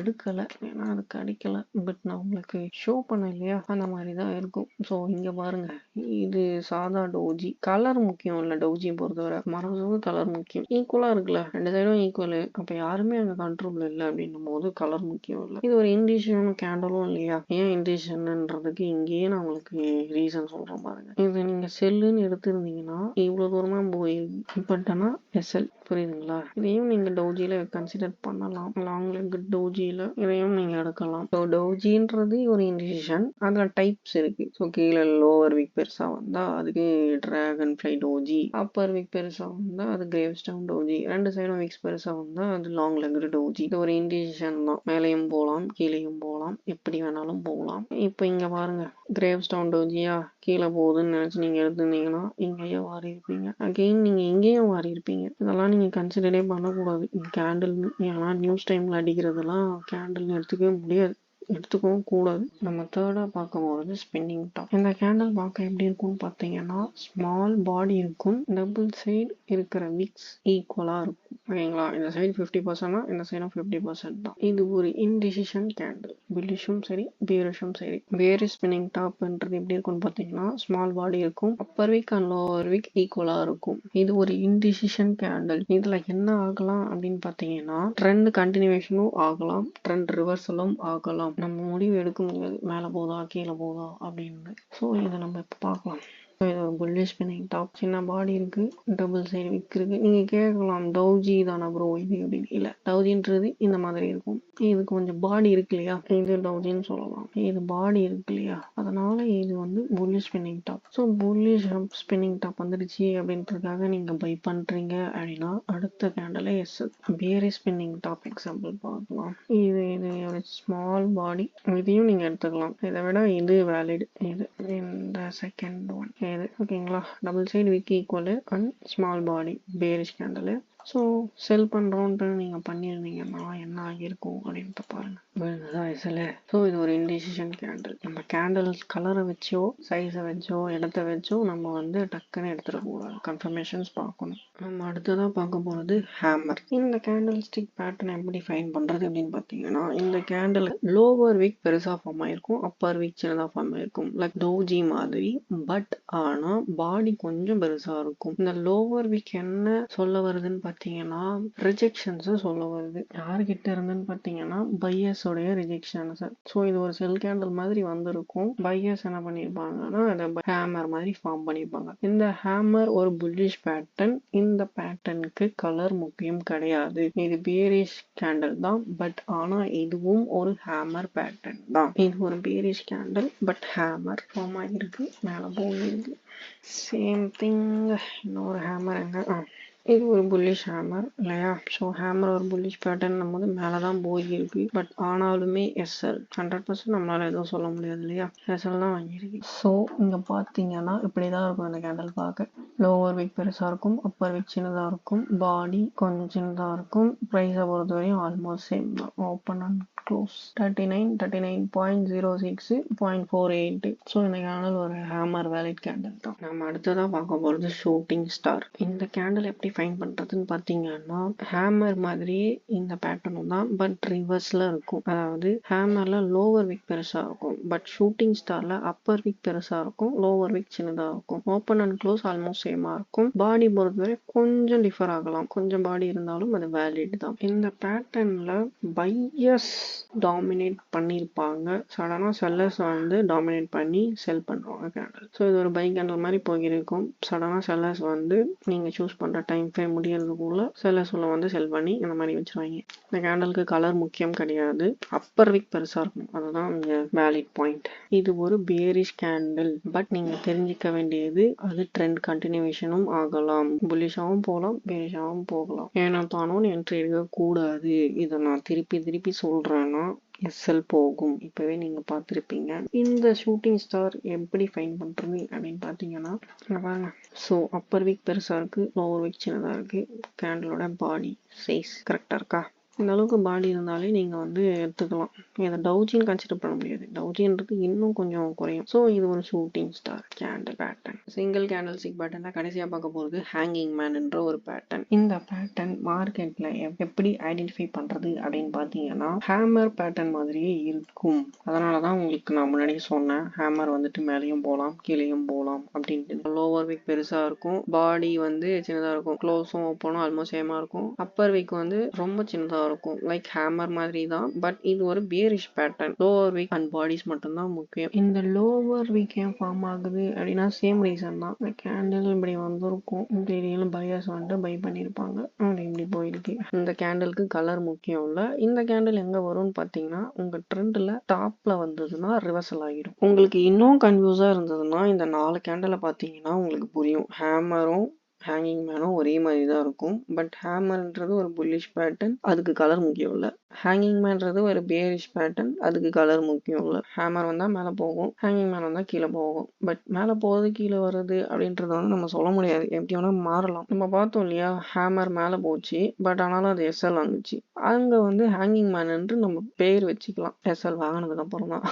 Speaker 1: எடுக்கல, ஏன்னா அது கிடைக்கல. பட் நான் உங்களுக்கு ஷோ பண்ண இல்லையா, அந்த மாதிரி தான் இருக்கும். ஸோ இங்க பாருங்க, இது சாதா டவுஜி. கலர் முக்கியம் இல்ல டவுஜியை பொறுத்தவரை, மரபு கலர் முக்கியம். ஈக்குவலா இருக்குல்ல, ரெண்டு சைடும் ஈக்குவல். அப்ப யாருமே அங்க கண்ட்ரோல் இல்லை அப்படின்னும் போது கலர் முக்கியம் இல்லை. இது ஒரு இண்டிஷன் கேண்டலும் இல்லையா? ஏன் இண்டிஷன்ன்றதுக்கு இங்கேயே நான் உங்களுக்கு ரீசன் சொல்றேன் பாருங்க. இது நீங்க செல்லுன்னு எடுத்திருந்தீங்கன்னா இவ்வளவு தூரமா போய் பட் ஆனா எஸ்எல், புரியுதுங்களா? இதையும் நீங்க டவுஜில கன்சிடர் பண்ணலாம். லாங் லெக் டவுஜில இதையும் நீங்க எடுக்கலாம். ஸோ டவுஜின்றது ஒரு இண்டிஷன், அதுல டைப்ஸ் இருக்கு. ஸோ கீழே லோவர் விக் பெருசா வந்தா அதுக்கு டிராகன் ஃப்ளை டவுஜி, அப்பர் விக் பெருசா வந்தா அது கிரேவ் ஸ்டோன் டவுஜி, ரெண்டு சைடும் விக்ஸ் பெருசா வந்தா அது லாங் லெக் டவுஜி. இது ஒரு இண்டிஷன் தான். மேலேயும் போகலாம் கீழேயும் போகலாம், எப்படி வேணாலும் போகலாம். இப்போ இங்க பாருங்க, கிரேவ் ஸ்டோன் டவுஜியா கீழே போகுதுன்னு நினைச்சு நீங்க எடுத்துருந்தீங்கன்னா இங்கேயே வாரி இருப்பீங்க. அகெயின் நீங்க இங்கேயும் வாரி இருப்பீங்க. இதெல்லாம் நீங்க கன்சிடரே பண்ணக்கூடாது கேண்டில். ஏன்னா நியூஸ் டைம்ல அடிக்கிறதெல்லாம் கேண்டில் எடுத்துக்கவே முடியாது, எடுத்துக்கவும் கூடாது. நம்ம தேர்டா பார்க்க போறது ஸ்பின்னிங் டாப். இந்த கேண்டில் பார்க்க எப்படி இருக்கும்னு பார்த்தீங்கன்னா ஸ்மால் பாடி இருக்கும், டபுள் சைடு இருக்கிற விக்ஸ் ஈக்குவலா இருக்கும். ஓகேங்களா? இந்த சைடு 50% இந்த சைடும் 50% தான். இது ஒரு இன்டிசிஷன் கேண்டில். புல்லிஷும் சரி பேரிஷும் சரி. பேரிஷ் ஸ்பின்னிங் டாப்ன்றது எப்படி இருக்கும்னு பார்த்தீங்கன்னா ஸ்மால் பாடி இருக்கும், அப்பர் விக் அண்ட் லோவர் விக் ஈக்குவலா இருக்கும். இது ஒரு இன்டிசிஷன் கேண்டில். இதுல என்ன ஆகலாம் அப்படின்னு பார்த்தீங்கன்னா ட்ரெண்ட் கண்டினியூஷனும் ஆகலாம், ட்ரெண்ட் ரிவர்சலும் ஆகலாம். நம்ம முடிவு எடுக்க முடியாது மேல போதா கீழே போதா அப்படின்னு. ஸோ இதை நம்ம இப்போ பார்க்கலாம். இது ஒரு புல்லிஷ் ஸ்பின்னிங் டாப். சின்ன பாடி இருக்கு, டபுள் சைடு விக் இருக்கு. நீங்க கேட்கலாம் டவுஜி தானா ப்ரோ இது அப்படின்னு. இல்ல, டவுஜின்றது இந்த மாதிரி இருக்கும். இது கொஞ்சம் பாடி இருக்கு இல்லையா, இது டவுஜின்னு சொல்லலாம். இது பாடி இருக்கு இல்லையா, அதனால இது வந்து bullish spinning top. So bullish spinning top வந்துடுச்சு அப்படின்றதுக்காக நீங்க பை பண்றீங்க அப்படின்னா அடுத்த கேண்டல எஸ். பேரிஷ் ஸ்பின்னிங் டாப் எக்ஸாம்பிள் பார்க்கலாம். இது ஒரு ஸ்மால் பாடி, இதையும் நீங்க எடுத்துக்கலாம். இதை விட இது வேலிட். இது இந்த செகண்ட் ஒன் இது. ஓகேங்களா? Double side wick equal and small body, bearish candle. So sell பண்ணுறோன்ட்டு நீங்கள் பண்ணியிருந்தீங்கன்னா என்ன ஆகியிருக்கும் அப்படின்ட்டு பாருங்க. விழுந்ததா எஸ்எல். ஸோ இது ஒரு இன்டிசிஷன் கேண்டில். நம்ம கேண்டில் கலரை வச்சோ சைஸை வச்சோ இடத்த வச்சோ நம்ம வந்து டக்குன்னு எடுத்துடக்கூடாது, கன்ஃபர்மேஷன்ஸ் பார்க்கணும். நம்ம அடுத்ததாக பார்க்க போகிறது ஹேமர். இந்த கேண்டில் ஸ்டிக் பேட்டர்ன் எப்படி ஃபைன் பண்ணுறது அப்படின்னு பார்த்தீங்கன்னா இந்த கேண்டில் லோவர் விக் பெருசாக ஃபார்ம் ஆயிருக்கும், அப்பர் விக் சின்னதாக ஃபார்ம் ஆயிருக்கும், லைக் டோஜி மாதிரி. பட் ஆனால் பாடி கொஞ்சம் பெருசாக இருக்கும். இந்த லோவர் விக் என்ன சொல்ல வருதுன்னு பார்த்தீங்கன்னா ரிஜெக்ஷன்ஸ் சொல்ல வருது. யார்கிட்ட இருந்துன்னு பார்த்தீங்கன்னா பையர்ஸ் உடைய ரிஜெக்ஷன்ஸ். ஸோ இது ஒரு செல் கேண்டில் மாதிரி வந்திருக்கும். பையர்ஸ் என்ன பண்ணியிருப்பாங்கன்னா அதை ஹேமர் மாதிரி ஃபார்ம் பண்ணியிருப்பாங்க. இந்த ஹேமர் ஒரு புல்லிஷ் பேட்டர்ன். இந்த பேட்டர்னுக்கு கலர் முக்கியம் கிடையாது. இது பேரிஷ் கேண்டில் தான், பட் ஆனா இதுவும் ஒரு ஹேமர் பேட்டர்ன் தான். இது ஒரு bearish candle but hammer form ஆகிருக்கு, மேலே போயிருக்கு. Same thing. இன்னொரு ஹேமர் எங்க, இது ஒரு புல்லிஷ் ஹேமர் இல்லையா? ஸோ ஹேமர் ஒரு புல்லிஷ் பேட்டர்ன் போது மேலே தான் போயிருக்கு. பட் ஆனாலுமே எஸ்எல் 100% நம்மளால எதுவும் சொல்ல முடியாது இல்லையா? எஸ்எல் தான் வாங்கியிருக்கு. ஸோ இங்கே பார்த்தீங்கன்னா இப்படி தான் இருக்கும் இந்த கேண்டில் பார்க்க. லோவர் விக் பெருசாக இருக்கும், அப்பர் விக் சின்னதாக இருக்கும், பாடி கொஞ்சம் சின்னதாக இருக்கும். ப்ரைஸை பொறுத்தவரையும் ஆல்மோஸ்ட் சேம் தான். Open and close 39, 39.06, 0.48. ஸோ இந்த கேண்டில் ஒரு ஹேமர் வேலிட் கேண்டில் தான். நம்ம அடுத்ததாக பார்க்க போகிறது ஷூட்டிங் ஸ்டார். இந்த கேண்டில் எப்படி ஃபைன் பண்ணுறதுன்னு பார்த்தீங்கன்னா ஹேமர் மாதிரியே இந்த பேட்டர்னும் தான், பட் ரிவர்ஸில் இருக்கும். அதாவது ஹேமரில் லோவர் விக் பெருசாக இருக்கும், பட் ஷூட்டிங் ஸ்டாரில் அப்பர் விக் பெருசாக இருக்கும், லோவர் விக் சின்னதாக இருக்கும். ஓப்பன் அண்ட் க்ளோஸ் ஆல்மோஸ்ட் சேமாக இருக்கும். பாடி பொறுத்தவரை கொஞ்சம் டிஃபர் ஆகலாம், கொஞ்சம் பாடி இருந்தாலும் அது வேலிட் தான். இந்த பேட்டர்னில் பையஸ் டாமினேட் பண்ணியிருப்பாங்க. சடனாக செல்லர்ஸ் வந்து டாமினேட் பண்ணி செல் பண்ணுவாங்க கேண்டில். ஸோ இது ஒரு பை கேண்டில் மாதிரி போயிருக்கும். சடனாக செல்லர்ஸ் வந்து நீங்கள் சூஸ் பண்ணுற டைம் ஃப்ரேம் முடியறதுக்குள்ள செல்லர்ஸ் உள்ள வந்து செல் பண்ணி இந்த மாதிரி வச்சுருவாங்க. இந்த கேண்டலுக்கு கலர் முக்கியம் கிடையாது, அப்பர் விக் பெருசாக இருக்கும், அதுதான் இங்கே வேலிட் பாயிண்ட். இது ஒரு பியரிஷ் கேண்டில். பட் நீங்கள் தெரிஞ்சிக்க வேண்டியது அது ட்ரெண்ட் கண்டினியூவேஷனும் ஆகலாம், புல்லிஷாகவும் போகலாம், பேரிஷாகவும் போகலாம். ஏன்னா தானோன்னு என்ட்ரி எடுக்கக்கூடாது. இதை நான் திருப்பி சொல்கிறேன்னா எஸ்எல் போகும். இப்போவே நீங்கள் பார்த்துருப்பீங்க. இந்த ஷூட்டிங் ஸ்டார் எப்படி ஃபைன் பண்ணுறது அப்படின்னு பார்த்தீங்கன்னா வாங்க. ஸோ அப்பர் வீக் பெருசாக இருக்குது, லோவர் வீக் சின்னதாக இருக்குது. கேண்டலோட பாடி சைஸ் கரெக்டாக இருக்கா? இந்த அளவுக்கு பாடி இருந்தாலே நீங்கள் வந்து எடுத்துக்கலாம். இதை டவுஜின்னு கன்சிடர் பண்ண முடியாது, டவுஜின்றது இன்னும் கொஞ்சம் குறையும். ஸோ இது ஒரு shooting star candle pattern. Single candle stick பேட்டர்னில் கடைசியாக பார்க்க போகிறது ஹேங்கிங் மேன் என்ற ஒரு பேட்டர்ன். இந்த பேட்டர்ன் மார்க்கெட்டில் எப்படி ஐடென்டிஃபை பண்ணுறது அப்படின்னு பார்த்தீங்கன்னா ஹேமர் பேட்டர்ன் மாதிரியே இருக்கும். அதனால தான் உங்களுக்கு நான் முன்னாடியே சொன்னேன், ஹேமர் வந்துட்டு மேலேயும் போகலாம் கீழேயும் போகலாம் அப்படின்ட்டு. லோவர் வீக் பெருசாக இருக்கும், பாடி வந்து சின்னதாக இருக்கும், க்ளோஸும் ஓப்பனும் ஆல்மோஸ்ட் சேமாக இருக்கும். அப்பர் வீக் வந்து ரொம்ப சின்னதாக இருக்கும், லைக் ஹேமர் மாதிரி தான். பட் இது ஒரு bearish pattern. Lower week and bodies மட்டும்தான் முக்கியம். இந்த லோவர் வீக் ஏன் ஃபார்ம் ஆகுது அப்படின்னா சேம் ரீசன் தான். இந்த கேண்டில் இப்படி வந்திருக்கும், திடீர்னு பையர்ஸ் வந்துட்டு பை பண்ணியிருப்பாங்க, அப்படி இப்படி போயிருக்கு. இந்த கேண்டிலுக்கு கலர் முக்கியம் இல்லை. இந்த கேண்டில் எங்கே வரும்னு பார்த்தீங்கன்னா உங்கள் ட்ரெண்டில் டாப்பில் வந்ததுன்னா ரிவர்சல் ஆகிடும். உங்களுக்கு இன்னும் கன்ஃபியூஸாக இருந்ததுன்னா இந்த 4 கேண்டிலை பார்த்தீங்கன்னா உங்களுக்கு புரியும். ஹேமரும் ஹேங்கிங் மேனும் ஒரே மாதிரி தான் இருக்கும். பட் ஹேமர்ன்றது ஒரு புல்லிஷ் பேட்டர்ன், அதுக்கு கலர் முக்கியம் இல்லை. ஹேங்கிங் மேன்றது ஒரு பியரிஷ் பேட்டர்ன், அதுக்கு கலர் முக்கியம் இல்லை. ஹேமர் வந்தால் மேலே போகும், ஹேங்கிங் மேன் வந்தால் கீழே போகும். பட் மேலே போகிறது கீழே வருது அப்படின்றத வந்து நம்ம சொல்ல முடியாது, எப்படி வேணால் மாறலாம். நம்ம பார்த்தோம் இல்லையா, ஹேமர் மேலே போச்சு பட் ஆனாலும் அது எஸ்எல் வந்துச்சு. அங்கே வந்து ஹேங்கிங் மேனுன்ட்டு நம்ம பேர் வச்சுக்கலாம் எஸ்எல் வாங்கினதுக்கு அப்புறம் தான்.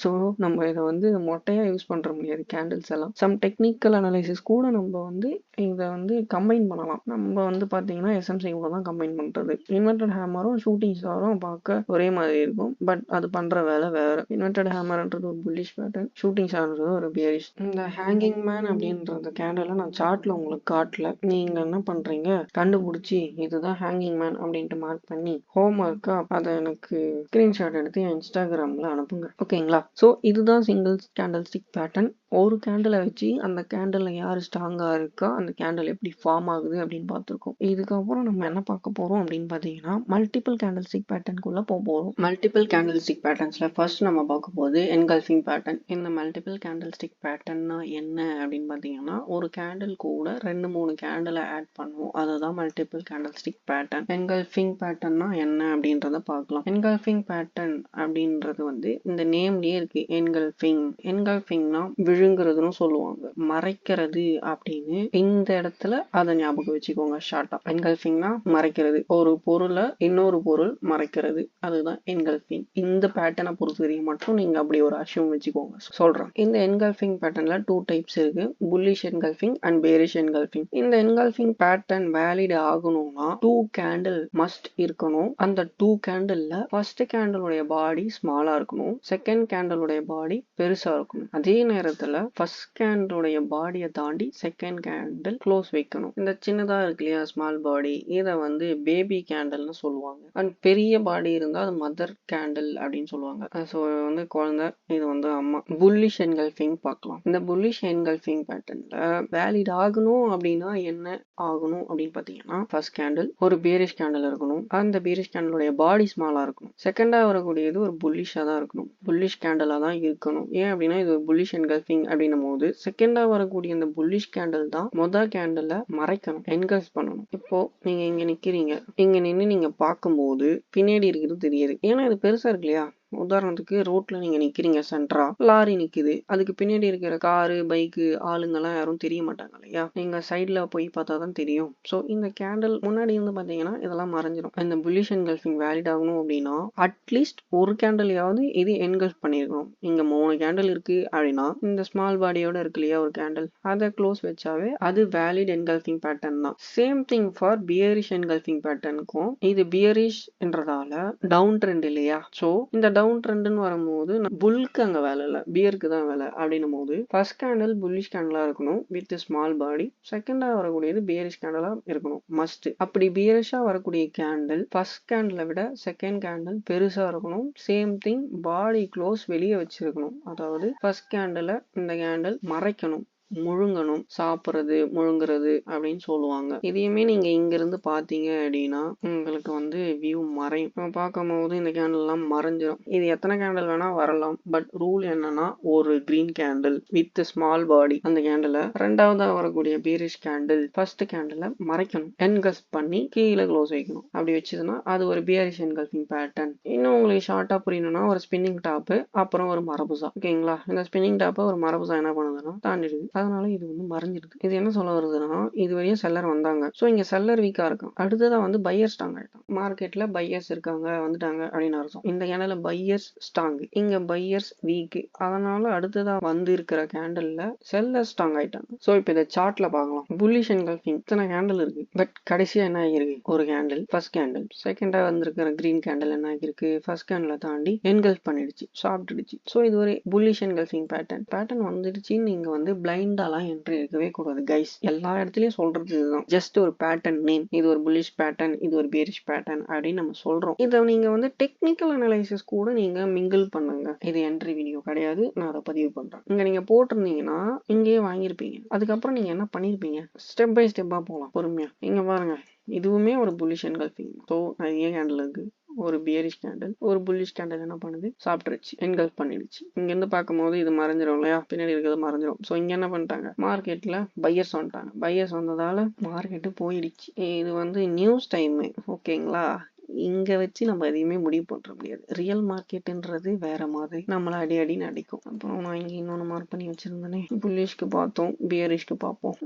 Speaker 1: ஸோ நம்ம இதை வந்து மொட்டையாக யூஸ் பண்ணுற முடியாது கேண்டில்ஸ் எல்லாம். சம் டெக்னிக்கல் அனலைசிஸ் கூட நம்ம வந்து இதை வந்து கம்பைன் பண்ணலாம். நம்ம வந்து பார்த்தீங்கன்னா எஸ்எம்சி கூட தான் கம்பைன் பண்ணுறது. இன்வெர்டட் ஹேமரும் ஷூட்டிங் ஸ்டாரும் பார்க்க ஒரே மாதிரி இருக்கும், பட் அது பண்ணுற வேலை வேறு. இன்வெர்டட் ஹேமர்ன்றது ஒரு புல்லிஷ் பேட்டர்ன், ஷூட்டிங் ஸ்டார்ன்றது ஒரு பியரிஷ். இந்த ஹேங்கிங் மேன் அப்படின்றது கேண்டில் நான் சார்ட்டில் உங்களுக்கு காட்டல. நீங்கள் என்ன பண்ணுறீங்க, கண்டுபிடிச்சி இதுதான் ஹேங்கிங் மேன் அப்படின்ட்டு மார்க் பண்ணி ஹோம் ஒர்க்காக அதை எனக்கு ஸ்க்ரீன்ஷாட் எடுத்து என் இன்ஸ்டாகிராமில் அனுப்புங்க, ஓகேங்களா? ஸோ இதுதான் சிங்கிள் கேண்டில் ஸ்டிக் பேட்டர்ன். ஒரு கேண்டிலை வச்சு அந்த கேண்டிலில் யார் ஸ்ட்ராங்காக இருக்கா, அந்த கேண்டில் எப்படி ஃபார்ம் ஆகுது அப்படின்னு பார்த்துருக்கோம். இதுக்கப்புறம் நம்ம என்ன பார்க்க போகிறோம் அப்படின்னு பார்த்தீங்கன்னா மல்டிபிள் கேண்டில் ஸ்டிக் பேட்டர்னுக்குள்ளே போக போகிறோம். மல்டிபிள் கேண்டில் ஸ்டிக் பேட்டர்ன்ஸில் ஃபர்ஸ்ட் நம்ம பார்க்க போகுது என்கல்ஃபிங் பேட்டர்ன். இந்த மல்டிபிள் கேண்டில் ஸ்டிக் பேட்டர்ன்னா என்ன அப்படின்னு பார்த்தீங்கன்னா ஒரு கேண்டில் கூட 2-3 கேண்டிலை ஆட் பண்ணுவோம், அதுதான் multiple candle stick pattern. Engulfing பேட்டர்ன்னா என்ன அப்படின்றத பார்க்கலாம். என்கல்ஃபிங் பேட்டர்ன் அப்படின்றது வந்து இந்த நேம்லேயே இருக்கு, என்கல்ஃபிங்னா விழுங்குறதுன்னு சொல்லுவாங்க, மறைக்கிறது அப்படின்னு. இந்த இடத்துல அதை ஞாபகம் வச்சுக்கோங்க ஷார்ட்டா. என்கல்ஃபிங்னா மறைக்கிறது, ஒரு பொருளை இன்னொரு பொருள் மறைக்கிறது, அதுதான் என்கல்ஃபிங். இந்த பேட்டர்னை பொறுத்த வரைக்கும் மட்டும் நீங்க அப்படி ஒரு அஷ்யூம் வச்சுக்கோங்க. சொல்றேன், இந்த என்கல்ஃபிங் பேட்டர்ன்ல 2 டைப்ஸ் இருக்கு, bullish engulfing and bearish engulfing. இந்த என்கல்ஃபிங் பேட்டர்ன் வேலிட் ஆகணும்னா 2 கேண்டில் மஸ்ட் இருக்கணும். அந்த 2 கேண்டில்ல ஃபர்ஸ்ட் கேண்டிலுடைய பாடி ஸ்மாலா இருக்கணும், செகண்ட் கேண்டிலுடைய பாடி பெருசா இருக்கணும். அதே நேரத்துல ஃபர்ஸ்ட் கேண்டிலுடைய பாடியை தாண்டி செகண்ட் கேண்டில் க்ளோஸ் வைக்கணும். இந்த சின்னதா இருக்கு இல்லையா ஸ்மால் பாடி, இதை வந்து பேபி கேண்டில்னு சொல்லுவாங்க. அண்ட் பெரிய பாடி இருந்தா அது மதர் கேண்டில் அப்படின்னு சொல்லுவாங்க. ஸோ வந்து குழந்தை, இது வந்து அம்மா. புல்லிஷ் என்கல்ஃபிங் பார்க்கலாம். இந்த புல்லிஷ் என்கல்ஃபிங் பேட்டர்ன்ல வேலிட் ஆகணும் அப்படின்னா என்ன ஆகணும் அப்படின்னு பார்த்தீங்கன்னா ஃபர்ஸ்ட் கேண்டில் ஒரு பேரிஷ் கேண்டில் இருக்கணும், அந்த பேரிஷ் கேண்டிலுடைய பாடி ஸ்மாலா இருக்கணும். செகண்டா வரக்கூடியது ஒரு புல்லிஷா தான் இருக்கணும், புல்லிஷ் கேண்டிலா தான் இருக்கணும். ஏன் அப்படின்னா இது ஒரு புல்லிஷ் என்கல்ஃபிங் அப்படின்னும் போது செகண்டா வரக்கூடிய இந்த புல்லிஷ் கேண்டில் தான் மொதல் கேண்டிலை மறைக்கணும், என்கல்ஃப் பண்ணணும். இப்போ நீங்க இங்க நிக்கிறீங்க, இங்க நின்று நீங்க பார்க்கும்போது பின்னாடி இருக்கிறது தெரியுது, ஏன்னா இது பெருசா இருக்கு இல்லையா. உதாரணத்துக்கு ரோட்ல நீங்க நிக்கிறீங்க, சென்ட்ரா லாரி நிக்குது, அதுக்கு பின்னாடி இருக்கிற காரு பைக்கு ஆளுங்கெல்லாம் யாரும் தெரிய மாட்டாங்க இல்லையா, நீங்க சைட்ல போய் பார்த்தா தான் தெரியும். ஸோ இந்த கேண்டில் முன்னாடி இருந்து பார்த்தீங்கன்னா இதெல்லாம் மறைஞ்சிடும். இந்த புல்லிஷ் என்கல்ஃபிங் வேலிட் ஆகணும் அப்படின்னா அட்லீஸ்ட் ஒரு கேண்டிலையாவது இது என்கல்ஃப் பண்ணிருக்கணும். இங்க 3 கேண்டில் இருக்கு அப்படின்னா இந்த ஸ்மால் பாடியோட இருக்கு இல்லையா ஒரு கேண்டில், அதை க்ளோஸ் வச்சாவே அது வேலிட் என்கல்ஃபிங் பேட்டர்ன் தான். Same thing for bearish engulfing பேட்டர்னுக்கும். இது பியரிஷ் என்றதால டவுன் ட்ரெண்ட் இல்லையா, ஸோ இந்த டவுன் ட்ரெண்ட்னு வரும்போது புல்க்கு அங்க வேலை இல்லை, பியருக்கு தான் வேலை. அப்படின்னும் போது ஃபர்ஸ்ட் கேண்டில் புல்லிஷ் கேண்டிலா இருக்கணும் வித் ஸ்மால் பாடி. செகண்டா வரக்கூடியது பியரிஷ் கேண்டிலா இருக்கணும் மஸ்ட். அப்படி பியரிஷா வரக்கூடிய கேண்டில் ஃபர்ஸ்ட் கேண்டிலை விட செகண்ட் கேண்டில் பெருசா இருக்கணும். சேம் திங் பாடி க்ளோஸ் வெளியே வச்சிருக்கணும். அதாவது ஃபர்ஸ்ட் கேண்டில் இந்த கேண்டில் மறைக்கணும், முழுங்கணும், சாப்பிட்றது முழுங்குறது அப்படின்னு சொல்லுவாங்க. இதையுமே நீங்க இங்க இருந்து பாத்தீங்க அப்படின்னா உங்களுக்கு வந்து வியூ மறையும். பார்க்கும் போது இந்த கேண்டில் எல்லாம் மறைஞ்சிடும். இது எத்தனை கேண்டில் வேணா வரலாம். பட் ரூல் என்னன்னா ஒரு கிரீன் கேண்டில் வித் ஸ்மால் பாடி அந்த கேண்டில் ரெண்டாவதா வரக்கூடிய பீரிஷ் கேண்டில் ஃபர்ஸ்ட் கேண்டில் மறைக்கணும், என்கல்ஃப் பண்ணி கீழே க்ளோஸ் வைக்கணும். அப்படி வச்சதுன்னா அது ஒரு பியரிஷ் என்கல்ஃபிங் பேட்டர்ன். இன்னும் உங்களுக்கு ஷார்ட்டா புரியணும்னா ஒரு ஸ்பின்னிங் டாப் அப்புறம் ஒரு மரபுசா. ஓகேங்களா? இந்த ஸ்பின்னிங் டாப்பை ஒரு மரபுசா என்ன பண்ணுதுன்னா தாண்டிடுது. அதனால இது வந்து மறைஞ்சிருக்கு. இது என்ன சொல்ல வருதுன்னா இது வரையும் செல்லர் வந்தாங்க, ஸோ இங்க செல்லர் வீக்கா இருக்கும். அடுத்ததான் வந்து பையர் ஸ்ட்ராங் ஆயிட்டாங்க. மார்க்கெட்ல பையர்ஸ் இருக்காங்க, வந்துட்டாங்க அப்படின்னு அர்த்தம். இந்த கேண்டில் பையர்ஸ் ஸ்ட்ராங், இங்க பையர்ஸ் வீக். அதனால அடுத்ததா வந்து இருக்கிற கேண்டில்ல செல்லர் ஸ்ட்ராங் ஆயிட்டாங்க. ஸோ இப்போ இந்த சார்ட்ல பார்க்கலாம். புல்லிஷ் என்கல்ஃபிங் இத்தனை கேண்டில் இருக்கு. பட் கடைசியா என்ன ஆகிருக்கு? ஒரு கேண்டில் ஃபர்ஸ்ட் கேண்டில் செகண்டா வந்திருக்கிற கிரீன் கேண்டில் என்ன ஆகிருக்கு? ஃபர்ஸ்ட் கேண்டில் தாண்டி என்கல்ஃப் பண்ணிடுச்சு, சாப்பிட்டுடுச்சு. ஸோ இது ஒரு புல்லிஷ் என்கல்ஃபிங் பேட்டர்ன் வந்துடுச்சு. நீங்க வந்து பிளைண்டாலாம் என்ட்ரி இருக்கவே கூடாது கைஸ். எல்லா இடத்துலயும் சொல்றது இதுதான். ஜஸ்ட் ஒரு பேட்டர்ன் நேம், இது ஒரு புல்லிஷ் பேட்டர்ன், இது ஒரு பேரிஷ் பேட்டர்ன் அப்படின்னு நம்ம சொல்றோம். இதை நீங்க வந்து டெக்னிக்கல் அனலைசிஸ் கூட நீங்க மிங்கிள் பண்ணுங்க. இது என்ட்ரி வீடியோ கிடையாது, நான் அதை பதிவு பண்றேன். இங்க நீங்க போட்டிருந்தீங்கன்னா இங்கேயே வாங்கியிருப்பீங்க. அதுக்கப்புறம் நீங்க என்ன பண்ணிருப்பீங்க? ஸ்டெப் பை ஸ்டெப்பா போகலாம் பொறுமையா. இங்க பாருங்க, இதுவுமே ஒரு புல்லிஷ் என்கல்ஃபிங். ஸோ நிறைய கேண்டில் இருக்கு. ஒரு பியரிஷ் கேண்டில், ஒரு புல்லிஷ் கேண்டில் என்ன பண்ணுது? சாப்பிட்டுருச்சு, என்கல்ஃப் பண்ணிடுச்சு. இங்க இருந்து பார்க்கும்போது இது மறைஞ்சிரும் இல்லையா? பின்னாடி இருக்கிறது மறைஞ்சிரும். ஸோ இங்க என்ன பண்ணிட்டாங்க? மார்க்கெட்ல பையர்ஸ் வந்துட்டாங்க. பையர்ஸ் வந்ததால மார்க்கெட்டு போயிடுச்சு. இது வந்து நியூஸ் டைம். ஓகேங்களா? இங்க வச்சு நம்ம எதையுமே முடிவு பண்ற முடியாது. ரியல் மார்க்கெட்ன்றது வேற மாதிரி நம்மள அடி அடின்னு அடிக்கும். அப்புறம் நான் இங்க இன்னொன்னு மார்க் பண்ணி வச்சிருந்தேனே, புல்லிஷ்க்கு பார்த்தோம், பியரிஷ்க்கு பார்ப்போம்.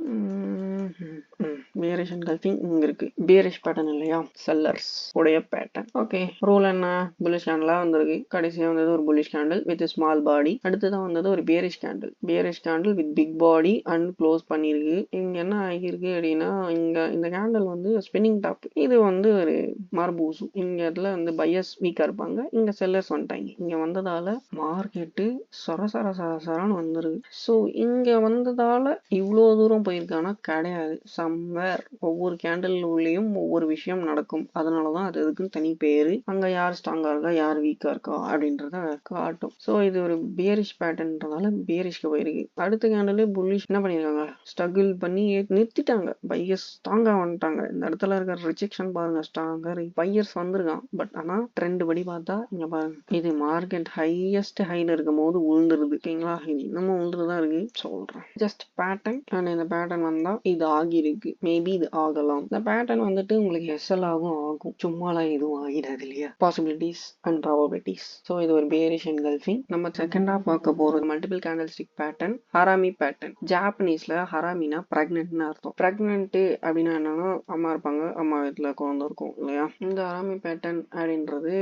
Speaker 1: பியரிஷ் என்கல்ஃபிங் இங்க இருக்கு. பியரிஷ் பேட்டர்ன் இல்லையா? செல்லர்ஸ் உடைய பேட்டர்ன். ஓகே, ரூல் என்ன? புல்லிஷ் கேண்டிலா வந்திருக்கு. கடைசியா வந்தது ஒரு bullish candle with small body. அடுத்ததான் வந்தது ஒரு bearish candle. Bearish candle with big body and close பண்ணிருக்கு. இங்க என்ன ஆகியிருக்கு அப்படின்னா இங்க இந்த கேண்டில் வந்து ஸ்பின்னிங் டாப். இது வந்து ஒரு மார்பூசு. இங்க இடத்துல வந்து பையர்ஸ் வீக்கா இருப்பாங்க, இங்க செல்லர்ஸ் வந்துட்டாங்க. இங்க வந்ததால மார்க்கெட்டு சரசரன்னு வந்துருது. ஸோ இங்க வந்ததால இவ்வளோ தூரம் போயிருக்கானா? கிடையாது. சம்வேர் ஒவ்வொரு கேண்டில் உள்ளேயும் ஒவ்வொரு விஷயம் நடக்கும். அதனாலதான் அது அதுக்குன்னு தனி பேரு. அங்க யார் ஸ்ட்ராங்கா இருக்கா, யார் வீக்கா இருக்கா அப்படின்றத காட்டும். ஸோ இது ஒரு பியரிஷ் பேட்டர்ன்றதால பியரிஷ்க்கு போயிருக்கு. அடுத்த கேண்டில் புல்லிஷ் என்ன பண்ணிருக்காங்க? ஸ்ட்ரகிள் பண்ணி நிறுத்திட்டாங்க. பையர்ஸ் ஸ்ட்ராங்கா வந்துட்டாங்க. இந்த இடத்துல இருக்கிற ரிஜெக்ஷன் பாருங்க, ஸ்ட்ராங்கா பையர்ஸ் வந்திருக்கான். பட் ஆனா ட்ரெண்ட் படி பார்த்தா இங்க பாருங்க, இது மார்க்கெட் ஹையஸ்ட் ஹைல இருக்கும் போது உழுந்துருது. ஓகேங்களா? இது இன்னமும் உழுந்துதான் இருக்கு சொல்றேன். Just pattern. அண்ட் இந்த பேட்டர்ன் வந்தா இது ஆகிருக்கு, மேபி இது ஆகலாம். இந்த பேட்டர்ன் வந்துட்டு உங்களுக்கு எஸ்எல் ஆகும். சும்மாலாம் எதுவும் ஆகிடாது இல்லையா? Possibilities and probabilities. ஸோ இது ஒரு பேரிஷ் என்கல்ஃபிங். நம்ம செகண்டா பார்க்க போறது multiple candle stick pattern, harami pattern. ஜாப்பனீஸ்ல ஹராமினா பிரெக்னன்ட்னு அர்த்தம். பிரெக்னன்ட் அப்படின்னா என்னன்னா அம்மா இருப்பாங்க, அம்மா வீட்டுல குழந்தை இருக்கும் இல்லையா? இந்த ஹராமி பேட்டர்ன் அப்படின்றது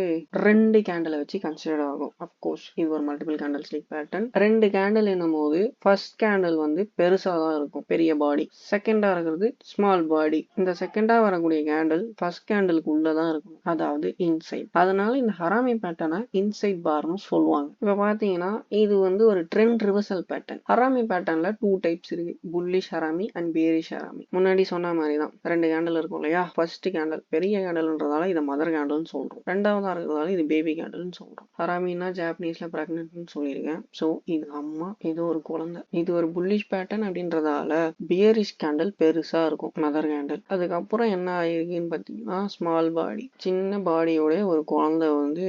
Speaker 1: 2 கேண்டில் வச்சு கன்சிடர் ஆகும். அப்கோர்ஸ் இது ஒரு multiple candle stick pattern. 2 candle என்னும் போது ஃபர்ஸ்ட் கேண்டில் வந்து பெருசா தான் இருக்கும், பெரிய பாடி. செகண்டா இருக்கிறது ஸ்மால் பாடி. இந்த செகண்டா வரக்கூடிய கேண்டில் ஃபர்ஸ்ட் கேண்டிலுக்கு உள்ளதான் இருக்கும், அதாவது இன்சைட். அதனால இந்த ஹராமி பேட்டர்னை இன்சைட் பார்னு சொல்லுவாங்க. இப்ப பாத்தீங்கன்னா இது வந்து ஒரு ட்ரெண்ட் ரிவர்சல் பேட்டர்ன். ஹராமி பேட்டர்ன்ல 2 டைப்ஸ் இருக்கு, bullish harami and bearish harami. முன்னாடி சொன்ன மாதிரி தான் 2 கேண்டில் இருக்கும் இல்லையா? ஃபர்ஸ்ட் கேண்டில் பெரிய கேண்டில்ன்றதால இதை மதர் கேண்டில்னு சொல்றோம். ரெண்டாவதா இருக்கிறதால இது பேபி கேண்டில்னு சொல்றோம். ஹராமின்னா ஜாப்பனீஸ்ல பிரெக்னன்ட்னு சொல்லியிருக்கேன். ஸோ இது அம்மா, இது ஒரு குழந்தை. இது ஒரு புல்லிஷ் பேட்டர்ன் அப்படின்றதால பியரிஷ் கேண்டில் பெருசா இருக்கும், மதர் கேண்டில். அதுக்கப்புறம் என்ன ஆயிருக்குன்னு பார்த்தீங்கன்னா ஸ்மால் பாடி, சின்ன பாடியோட ஒரு குழந்தை வந்து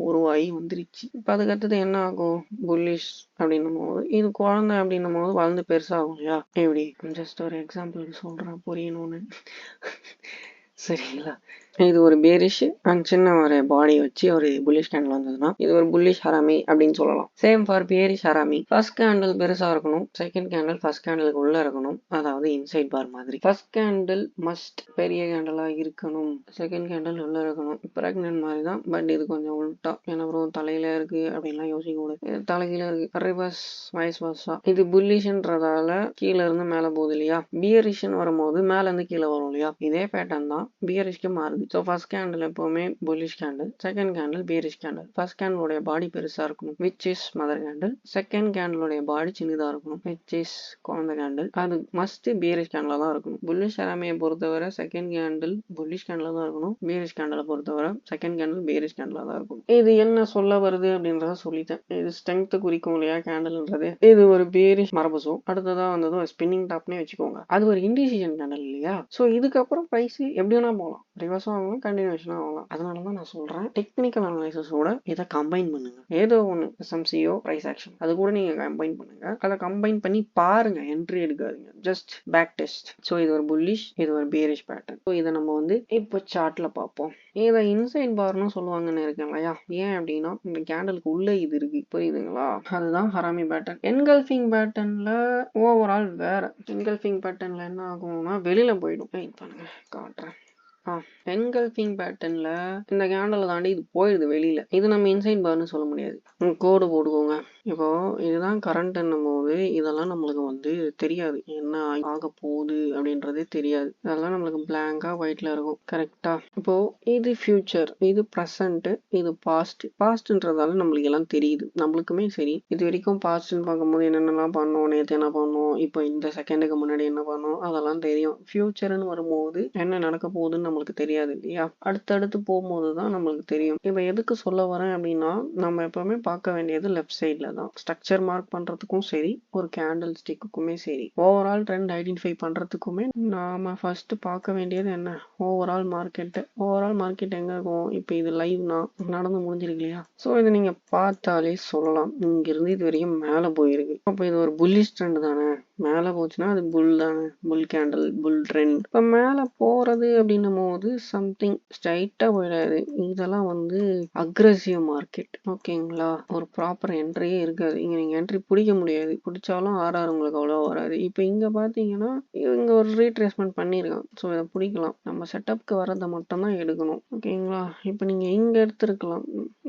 Speaker 1: உருவாகி வந்துருச்சு. இப்போ அதுக்கடுத்தது என்ன ஆகும்? புல்லிஷ் அப்படின்னும் போது இது குழந்தை அப்படின்னும் போது வளர்ந்து பெருசாகும் இல்லையா? எப்படி? ஜஸ்ட் ஒரு எக்ஸாம்பிளுக்கு சொல்றேன் புரியணும்னு. சரிங்களா? இது ஒரு பேரிஷ் அண்ட் சின்ன ஒரு பாடி வச்சு ஒரு புல்லிஷ் கேண்டில் வந்ததுன்னா இது ஒரு புல்லிஷ் ஹராமி அப்படின்னு சொல்லலாம். Same for bearish harami. First candle பெருசா இருக்கணும், செகண்ட் கேண்டில் ஃபர்ஸ்ட் கேண்டிலுக்கு உள்ள இருக்கணும், அதாவது இன்சைட் பார் மாதிரி. ஃபர்ஸ்ட் கேண்டில் மஸ்ட் பெரிய கேண்டிலா இருக்கணும், செகண்ட் கேண்டில் உள்ள இருக்கணும். பிரெக்னன்ட் மாதிரி தான், பட் இது கொஞ்சம் உள்டா. ஏன்னா தலையில இருக்கு அப்படின்லாம் யோசிக்க கூடாது, தலைகீழ இருக்கு, ரிவர்ஸ் வைஸ் வர்ஸா. இது புல்லிஷ்ன்றதால கீழே இருந்து மேல போகுது இல்லையா? பியரிஷ்னு வரும்போது மேல இருந்து கீழே வரும் இல்லையா? இதே பேட்டர்ன் தான் பியரிஷ்க்கு மாறுது. ஸோ ஃபர்ஸ்ட் கேண்டில் எப்பவுமே bullish candle, second candle bearish candle. First கேண்டிலோடைய பாடி பெருசா இருக்கணும், which is mother candle. Second கேண்டிலோடைய பாடி சின்னதா இருக்கணும், விச் இஸ் குழந்தை கேண்டில். அது மஸ்ட் பேரிஷ் கேண்டில் தான் இருக்கணும். புல்லிஷ் ஹராமியை பொறுத்தவரை செகண்ட் கேண்டில் புல்லிஷ் கேண்டில் தான் இருக்கணும். பேரிஷ் கேண்டிலை பொறுத்தவரை செகண்ட் கேண்டில் பேரிஷ் கேண்டில் தான் இருக்கும். இது என்ன சொல்ல வருது அப்படின்றத சொல்லிட்டேன். இது ஸ்ட்ரென்த் குறிக்கும் இல்லையா கேண்டில்ன்றது. இது ஒரு பேரிஷ் மரபு. அடுத்ததா வந்ததும் ஸ்பின்னிங் டாப்னே வச்சுக்கோங்க. அது ஒரு இண்டிசிஷன் கேண்டில் இல்லையா? ஸோ இதுக்கப்புறம் பிரைஸ் எப்படி வேணா போகலாம், ரிவர்ஸும் ஆகலாம், கண்டினியூஷனும் ஆகலாம். அதனால தான் நான் சொல்றேன் டெக்னிக்கல் அனலைசிஸோட இதை கம்பைன் பண்ணுங்க. ஏதோ ஒன்று எஸ்எம்சிஓ பிரைஸ் ஆக்ஷன் அது கூட நீங்க கம்பைன் பண்ணுங்க. அதை கம்பைன் பண்ணி பாருங்க, என்ட்ரி எடுக்காதீங்க, ஜஸ்ட் பேக் டெஸ்ட். ஸோ இது ஒரு புல்லிஷ், இது ஒரு பேரிஷ் பேட்டர்ன். ஸோ இதை நம்ம வந்து இப்போ சார்ட்ல பார்ப்போம். இதை இன்சைட் பார்னு சொல்லுவாங்கன்னு இருக்கேன் இல்லையா? ஏன் அப்படின்னா இந்த கேண்டலுக்கு உள்ள இது இருக்கு, புரியுதுங்களா? அதுதான் ஹராமி பேட்டர்ன். என்கல்ஃபிங் பேட்டர்ன்ல ஓவரால் வேற. என்கல்ஃபிங் பேட்டர்ன்ல என்ன ஆகும்னா வெளியில போயிடும். வெயிட் பண்ணுங்க, காட்டுறேன். என்கல்ஃபிங் பேட்டர்ன்ல இந்த கேண்டலை தாண்டி இது போயிடுது வெளியில. இது நம்ம இன்சைட் பார்னு சொல்ல முடியாது. கோடு போட்டுக்கோங்க. இப்போ இதுதான் கரண்ட்ன்னும் போது இதெல்லாம் நம்மளுக்கு வந்து தெரியாது, என்ன ஆக போகுது அப்படின்றதே தெரியாது. இதெல்லாம் நம்மளுக்கு பிளாங்கா ஒயிட்ல இருக்கும், கரெக்டா? இப்போ இது ஃபியூச்சர், இது ப்ரெசன்ட், இது பாஸ்ட். பாஸ்ட்ன்றதால நம்மளுக்கு எல்லாம் தெரியுது, நம்மளுக்குமே சரி. இது வரைக்கும் பாஸ்ட்னு பார்க்கும்போது என்னென்னலாம் பண்ணோம், நேற்று என்ன பண்ணோம், இப்போ இந்த செகண்டுக்கு முன்னாடி என்ன பண்ணோம், அதெல்லாம் தெரியும். ஃபியூச்சர்னு வரும்போது என்ன நடக்க போகுதுன்னு நம்மளுக்கு தெரியாது இல்லையா? அடுத்தடுத்து போகும்போது தான் நம்மளுக்கு தெரியும். இப்போ எதுக்கு சொல்ல வரேன் அப்படின்னா, நம்ம எப்பவுமே பார்க்க வேண்டியது லெஃப்ட் சைட்ல தான். ஸ்ட்ரக்சர் மார்க் பண்றதுக்கும் சரி, ஒரு கேண்டில் ஸ்டிக்குமே சரி, ஓவரால் ட்ரெண்ட் ஐடென்டிஃபை பண்றதுக்குமே நாம ஃபர்ஸ்ட் பார்க்க வேண்டியது என்ன, ஓவரால் மார்க்கெட். ஓவரால் மார்க்கெட் எங்க இருக்கும்? இப்போ இது லைவ்னா நடந்து முடிஞ்சிருக்கு இல்லையா? ஸோ இதை நீங்க பார்த்தாலே சொல்லலாம், இங்க இருந்து இது வரைக்கும் மேலே போயிருக்கு. அப்போ இது ஒரு புல்லிஷ் ட்ரெண்ட் தானே. மேலே போச்சுன்னா அது புல் தானே, புல் கேண்டில், புல் ட்ரெண்ட். இப்போ மேலே போறது அப்படின்னும் போது சம்திங் ஸ்ட்ரைட்டா போயிடாது. இதெல்லாம் வந்து அக்ரெசிவ் மார்க்கெட், ஓகேங்களா? ஒரு ப்ராப்பர் என்ட்ரியே இருக்காது. இங்க நீங்க என்ட்ரி பிடிக்க முடியாது, பிடிச்சாலும் ஆர்ஆர் உங்களுக்கு அவ்வளோ வராது. இப்போ இங்க பாத்தீங்கன்னா இவங்க ஒரு ரீட்ரேஸ்மெண்ட் பண்ணிருக்கான். ஸோ இதை பிடிக்கலாம், நம்ம செட்டப்க்கு வரதை மட்டும் தான் எடுக்கணும், ஓகேங்களா? இப்போ நீங்க இங்க எடுத்துருக்கலாம்,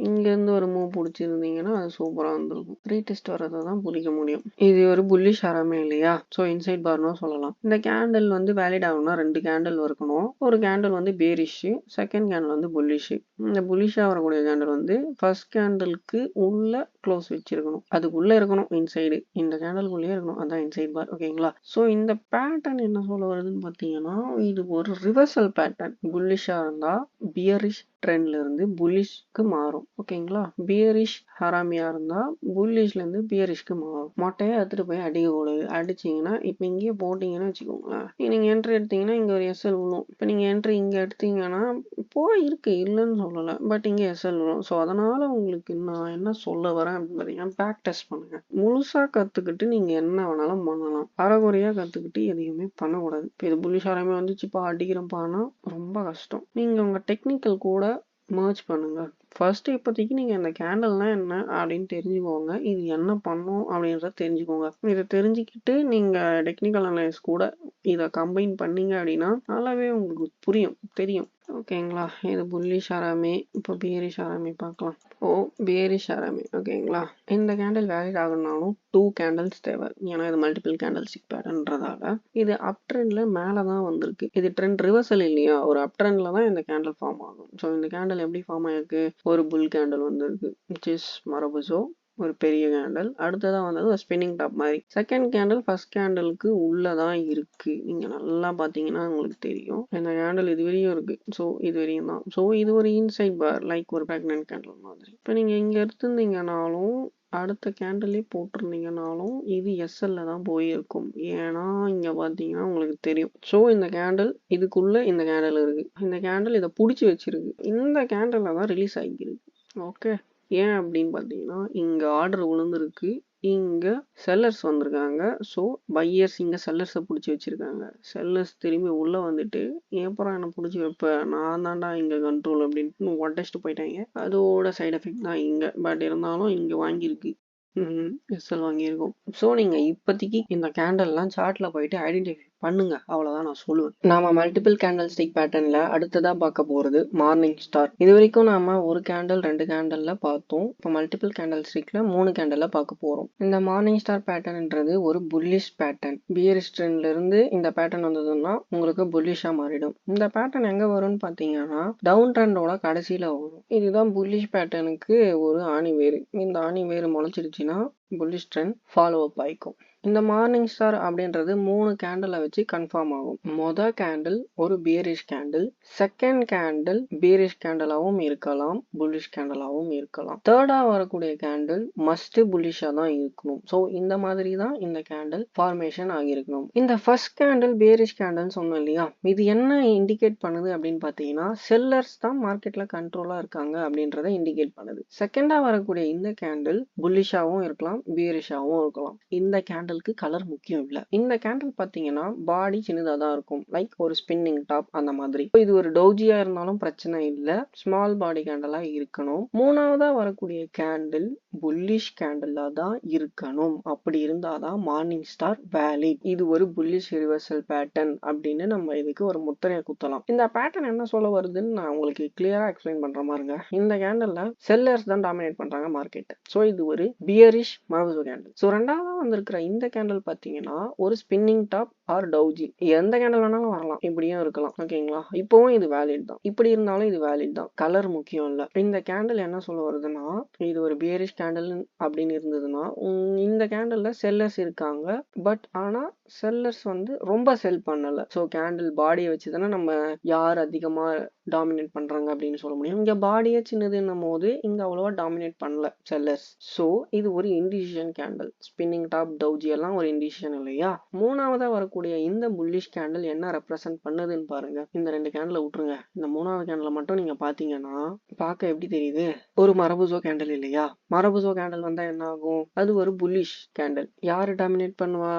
Speaker 1: இங்க இருந்து ஒரு மூவ் பிடிச்சிருந்தீங்கன்னா அது சூப்பரா இருந்திருக்கும். ரீடெஸ்ட் வரதை தான் பிடிக்க முடியும். இது ஒரு புல்லிஷ் ஆரமே இல்லையா? ஸோ இன்சைட் பார்னு சொல்லலாம். இந்த கேண்டில் வந்து வேலிட் ஆகணும்னா 2 கேண்டில் இருக்கணும். ஒரு கேண்டில் வந்து பேரிஷ், செகண்ட் கேண்டில் வந்து புல்லிஷ். இந்த புல்லிஷா வரக்கூடிய கேண்டில் வந்து ஃபர்ஸ்ட் கேண்டிலுக்கு உள்ள க்ளோஸ் வச்சிருக்கணும், அதுக்குள்ள இருக்கணும் இன்சைடு. இந்த கேண்டிலுக்குள்ளேயே இருக்கணும், அதான் இன்சைட் பார், ஓகேங்களா? ஸோ இந்த பேட்டர்ன் என்ன சொல்ல வருதுன்னு பார்த்தீங்கன்னா, இது ஒரு ரிவர்சல் பேட்டர்ன். புல்லிஷா இருந்தா பியரிஷ் ட்ரெண்ட்ல இருந்து புல்லிஷ்க்கு மாறும், ஓகேங்களா? பியரிஷ் ஹராமியா இருந்தா புல்லிஷ்ல இருந்து பியரிஷ்க்கு மாறும். மொட்டையை எடுத்துட்டு போய் அடிக்க கூடாது. அடிச்சீங்கன்னா இப்போ இங்கேயே போட்டீங்கன்னு வச்சுக்கோங்களேன், நீங்க என்ட்ரி எடுத்தீங்கன்னா இங்க ஒரு எஸ்எல் விழும். இப்போ நீங்க என்ட்ரி இங்க எடுத்தீங்கன்னா இருக்கு, இல்லைன்னு சொல்லலை, பட் இங்க எஸ்எல் விழும். ஸோ அதனால உங்களுக்கு நான் என்ன சொல்ல வரேன் அப்படின்னு பார்த்தீங்கன்னா, பேக் டெஸ்ட் பண்ணுங்க. முழுசா கத்துக்கிட்டு நீங்க என்ன வேணாலும் பண்ணலாம், அரைகுறையா கத்துக்கிட்டு எதையுமே பண்ணக்கூடாது. இப்போ இது புல்லிஷ் ஹராமி வந்துச்சுப்பா அடிக்கிறப்பானா ரொம்ப கஷ்டம். நீங்க உங்க டெக்னிக்கல் கூட மர்ஜ் பண்ணுங்க. ஃபர்ஸ்ட் இப்போதைக்கு நீங்க இந்த கேண்டல்னா என்ன அப்படின்னு தெரிஞ்சுக்கோங்க, இது என்ன பண்ணும் அப்படின்றத தெரிஞ்சுக்கோங்க. இதை தெரிஞ்சுக்கிட்டு நீங்க டெக்னிக்கல் அனலைஸ் கூட இதை கம்பைன் பண்ணீங்க அப்படின்னா நல்லாவே உங்களுக்கு புரியும், தெரியும், ஓகேங்களா? இது புல்லிஷ் ஆராமி. இப்போ பேரிஷ் ஆராமி பார்க்கலாம். பேரிஷ் ஆராமி, ஓகேங்களா? இந்த கேண்டில் வேலிட் ஆகணும்னாலும் 2 கேண்டில்ஸ் தேவை, ஏன்னா இது மல்டிபிள் கேண்டில் ஸ்டிக் பேட்டர்ன்றதால. இது அப் ட்ரெண்ட்ல மேலே தான் வந்திருக்கு. இது ட்ரெண்ட் ரிவர்சல் இல்லையா, ஒரு அப் ட்ரெண்ட்ல தான் இந்த கேண்டில் ஃபார்ம் ஆகும். ஸோ இந்த கேண்டில் எப்படி ஃபார்ம் ஆயிருக்கு, ஒரு புல் கேண்டில் வந்திருக்கு, விச் இஸ் மரபுசோ, ஒரு பெரிய கேண்டில். அடுத்ததான் வந்தது ஒரு ஸ்பின்னிங் டாப் மாதிரி. செகண்ட் கேண்டில் ஃபர்ஸ்ட் கேண்டிலுக்கு உள்ளதான் இருக்கு. நீங்க நல்லா பாத்தீங்கன்னா உங்களுக்கு தெரியும், இந்த கேண்டில் இது வரையும் இருக்கு. ஸோ இது வரையும் தான். ஸோ இது ஒரு இன்சைட் பார், லைக் ஒரு பிரெக்னன்ட் கேண்டில் மாதிரி. இப்போ நீங்க இங்க எடுத்திருந்தீங்கனாலும் அடுத்த கேண்டிலே போட்டிருந்தீங்கனாலும் இது எஸ்எல்ல தான் போயிருக்கும், ஏன்னா இங்க பாத்தீங்கன்னா உங்களுக்கு தெரியும். ஸோ இந்த கேண்டில் இதுக்குள்ள இந்த கேண்டில் இருக்கு, இந்த கேண்டில் இதை பிடிச்சி வச்சிருக்கு, இந்த கேண்டில் தான் ரிலீஸ் ஆகிருக்கு, ஓகே? ஏன் அப்படின்னு பார்த்தீங்கன்னா இங்க ஆர்டர் விழுந்திருக்கு, இங்க செல்லர்ஸ் வந்திருக்காங்க. ஸோ பையர்ஸ் இங்க செல்லர்ஸை பிடிச்சி வச்சிருக்காங்க. செல்லர்ஸ் திரும்பி உள்ள வந்துட்டு அப்புறம் என்ன பிடிச்சி வைப்ப, நான் தாண்டா இங்க கண்ட்ரோல் அப்படின்ட்டு உடச்சிட்டு போயிட்டாங்க. அதோட சைட் எஃபெக்ட் தான் இங்க. பட் இருந்தாலும் இங்க வாங்கியிருக்கு, எஸ்எல் வாங்கியிருக்கோம். ஸோ நீங்க இப்போதைக்கு இந்த கேண்டல்லாம் சார்ட்ல போயிட்டு ஐடென்டிஃபை பண்ணுங்க, அவ்வளவுதான் நான் சொல்லுவேன். நாம மல்டிபிள் கேண்டில் ஸ்டிக் பேட்டர்ன்ல அடுத்ததா பார்க்க போறது மார்னிங் ஸ்டார். இது வரைக்கும் நாம ஒரு கேண்டில் 2 கேண்டில்ல பார்த்தோம். இப்போ மல்டிபிள் கேண்டில் ஸ்டிக்ல 3 கேண்டில்ல பார்க்க போறோம். இந்த மார்னிங் ஸ்டார் பேட்டர்ன்ன்றது ஒரு புல்லிஷ் பேட்டர்ன். பியரிஷ் ட்ரெண்ட்ல இருந்து இந்த பேட்டர்ன் வந்ததுன்னா உங்களுக்கு புல்லிஷா மாறிடும். இந்த பேட்டர்ன் எங்க வரும்னு பாத்தீங்கன்னா டவுன் ட்ரெண்டோட கடைசியில வரும். இதுதான் புல்லிஷ் பேட்டர்னுக்கு ஒரு ஆணி வேறு. இந்த ஆணி வேறு முளைச்சிடுச்சுன்னா புல்லிஷ் ட்ரெண்ட் ஃபாலோ அப் ஆயிக்கும். இந்த மார்னிங் ஸ்டார் அப்படின்றது 3 கேண்டில் வச்சு கன்ஃபார்ம் ஆகும். மொதல் கேண்டில் ஒரு bearish candle, second candle bearish கேண்டிலாவும் இருக்கலாம், புல்லிஷ் கேண்டிலாவும் இருக்கலாம். தேர்டா வரக்கூடிய கேண்டில் மஸ்ட் புல்லிஷா தான் இருக்கணும். ஸோ இந்த மாதிரி தான் இந்த கேண்டில் ஃபார்மேஷன் ஆகியிருக்கணும். இந்த ஃபர்ஸ்ட் கேண்டில் பியரிஷ் கேண்டில் சொன்னோம் இல்லையா, இது என்ன இண்டிகேட் பண்ணுது அப்படின்னு பார்த்தீங்கன்னா செல்லர்ஸ் தான் மார்க்கெட்ல கண்ட்ரோலா இருக்காங்க அப்படின்றத இண்டிகேட் பண்ணுது. செகண்டா வரக்கூடிய இந்த கேண்டில் புல்லிஷாவும் இருக்கலாம், பியரிஷாவும் இருக்கலாம். இந்த கேண்டிலுக்கு கலர் முக்கியம் இல்ல. இந்த கேண்டில் பாத்தீங்கன்னா பாடி சின்னதா தான் இருக்கும், லைக் ஒரு ஸ்பின்னிங் டாப் அந்த மாதிரி. இது ஒரு டோஜியா இருந்தாலும் பிரச்சனை இல்ல, ஸ்மால் பாடி கேண்டிலா இருக்கணும். மூணாவதா வரக்கூடிய கேண்டில் புல்லிஷ் கேண்டிலா தான் இருக்கணும். அப்படி இருந்தாதான் மார்னிங் ஸ்டார் வேலிட். இது ஒரு புல்லிஷ் ரிவர்சல் பேட்டர்ன் அப்படின்னு நம்ம இதுக்கு ஒரு முத்திரையை குத்தலாம். இந்த பேட்டர்ன் என்ன சொல்ல வருதுன்னு நான் உங்களுக்கு கிளியரா எக்ஸ்பிளைன் பண்ற மாதிரிங்க. இந்த கேண்டில்ல செல்லர்ஸ் தான் டாமினேட் பண்றாங்க மார்க்கெட். சோ இது ஒரு பியரிஷ் மரபு கேண்டில். சோ ரெண்டாவதா வந்திருக்கிற இந்த கேண்டில் பாத்தீங்கன்னா ஒரு ஸ்பின்னிங் டாப் ஆர் டவுஜி, எந்த கேண்டில் வேணாலும் வரலாம், இப்படியும் இருக்கலாம். ஓகேங்களா, இப்பவும் இது வேலிட் தான், இப்படி இருந்தாலும் இது வேலிட் தான், கலர் முக்கியம் இல்ல. இந்த கேண்டில் என்ன சொல்ல வருதுன்னா இது ஒரு பியரிஷ் கேண்டில் அப்படின்னு இருந்ததுன்னா இந்த கேண்டில்ல செல்லர்ஸ் இருக்காங்க, பட் ஆனா செல்லர்ஸ் வந்து ரொம்ப செல் பண்ணல. ஸோ கேண்டில் பாடியை வச்சு தானே நம்ம யார் அதிகமா டாமினேட் பண்றாங்க அப்படின்னு சொல்ல முடியும். இங்க பாடியே சின்னதுன்னும் போது இங்க அவ்வளவா டாமினேட் பண்ணல செல்லர்ஸ். ஸோ இது ஒரு இண்டிசிஷன் கேண்டில். ஸ்பின்னிங் டாப் டவுஜி எல்லாம் ஒரு இண்டிசிஷன் இல்லையா. மூணாவதா வரக்கூடிய இந்த புல்லிஷ் கேண்டில் என்ன ரெப்ரசென்ட் பண்ணுதுன்னு பாருங்க. இந்த 2 கேண்டில் விட்டுருங்க, இந்த மூணாவது கேண்டில் மட்டும் நீங்க பாத்தீங்கன்னா பார்க்க எப்படி தெரியுது, ஒரு மரபுசோ கேண்டில் இல்லையா. மரபுசோ கேண்டில் வந்தா என்ன ஆகும், அது ஒரு புல்லிஷ் கேண்டில். யாரு டாமினேட் பண்ணுவா,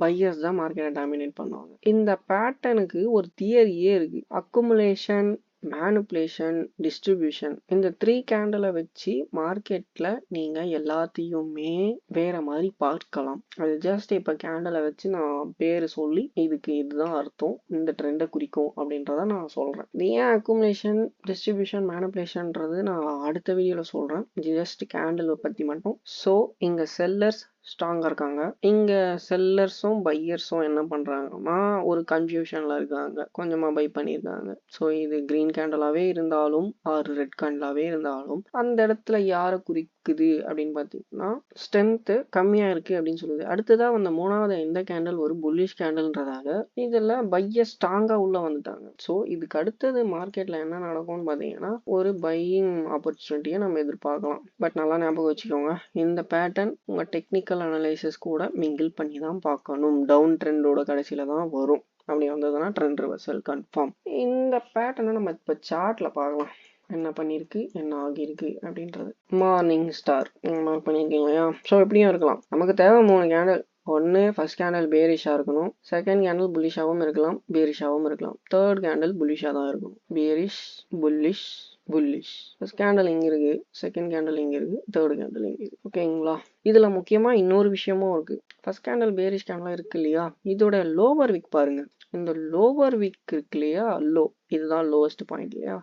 Speaker 1: பையர்ஸ் தான் மார்க்கெட்டை டாமினேட் பண்ணுவாங்க. இந்த பேட்டர்னுக்கு ஒரு தியரியே இருக்கு, அக்குமுலேஷன், மேனிபுலேஷன், டிஸ்ட்ரிபியூஷன். இந்த 3 கேண்டிலை வச்சு மார்க்கெட்ல நீங்க எல்லாத்தையுமே வேற மாதிரி பார்க்கலாம். அது ஜஸ்ட் இப்ப கேண்டிலை வச்சு நான் பேரு சொல்லி இதுக்கு இதுதான் அர்த்தம், இந்த ட்ரெண்டை குறிக்கும் அப்படின்றத நான் சொல்றேன். இது ஏன் அக்குமுலேஷன், டிஸ்ட்ரிபியூஷன், மேனிபுலேஷன்ன்றது நான் அடுத்த வீடியோல சொல்றேன். ஜஸ்ட் கேண்டில் பத்தி மட்டும். ஸோ இங்க செல்லர்ஸ் ஸ்ட்ராங்கா இருக்காங்க, இங்க செல்லர்ஸும் பையர்ஸும் என்ன பண்றாங்கன்னா ஒரு கன்ஃபியூஷன்ல இருக்காங்க, கொஞ்சமா பை பண்ணியிருக்காங்க. ஸோ இது கிரீன் கேண்டலாவே இருந்தாலும் ஆர் ரெட் கேண்டலாவே இருந்தாலும் அந்த இடத்துல யாரை குறிக்குது அப்படின்னு பாத்தீங்கன்னா ஸ்ட்ரென்த் கம்மியா இருக்கு அப்படின்னு சொல்லுது. அடுத்ததா வந்த மூணாவது இந்த கேண்டல் ஒரு புல்லிஷ் கேண்டல்ன்றதால இதுல பையர் ஸ்ட்ராங்கா உள்ள வந்துட்டாங்க. ஸோ இதுக்கு அடுத்தது மார்க்கெட்ல என்ன நடக்கும்னு பாத்தீங்கன்னா ஒரு பையிங் ஆப்பர்ச்சுனிட்டியை நம்ம எதிர்பார்க்கலாம். பட் நல்லா ஞாபகம் வச்சுக்கோங்க, இந்த பேட்டர்ன் உங்க டெக்னிக்கல் அனலைசிஸ் கூட மிங்கிள் பண்ணி தான் பார்க்கணும். டவுன் ட்ரெண்டோட கடைசியில தான் வரும். அப்படி வந்ததுன்னா ட்ரெண்ட் ரிவர்சல் கன்ஃபார்ம். இந்த பேட்டர்னை நம்ம இப்போ சார்ட்ல பார்க்கலாம், என்ன பண்ணிருக்கு என்ன ஆகியிருக்கு அப்படின்றது. மார்னிங் ஸ்டார் மார்க் பண்ணியிருக்கீங்க இல்லையா. ஸோ எப்படியும் இருக்கலாம், நமக்கு தேவை 3 கேண்டல். ஒன்று ஃபர்ஸ்ட் கேண்டில் பேரிஷாக இருக்கணும், செகண்ட் கேண்டில் புல்லிஷாகவும் இருக்கலாம், பேரிஷாகவும் இருக்கலாம், தேர்ட் கேண்டில் புல்லிஷாக தான் இருக்கணும். Bearish, bullish, bullish. First candle இங்கே இருக்கு, செகண்ட் கேண்டில் இங்கே இருக்கு, தேர்ட் கேண்டில் இங்கே இருக்கு. ஓகேங்களா. இதுல முக்கியமா இன்னொரு விஷயமும் இருக்கு. ஃபர்ஸ்ட் கேண்டில் பேரிஷ் கேண்டில் இருக்கு இல்லையா, இதோட லோவர் விக் பாருங்க. இந்த லோவர் விக் இருக்கு இல்லையா, லோ, இதுதான் லோவஸ்ட் பாயிண்ட் இல்லையா.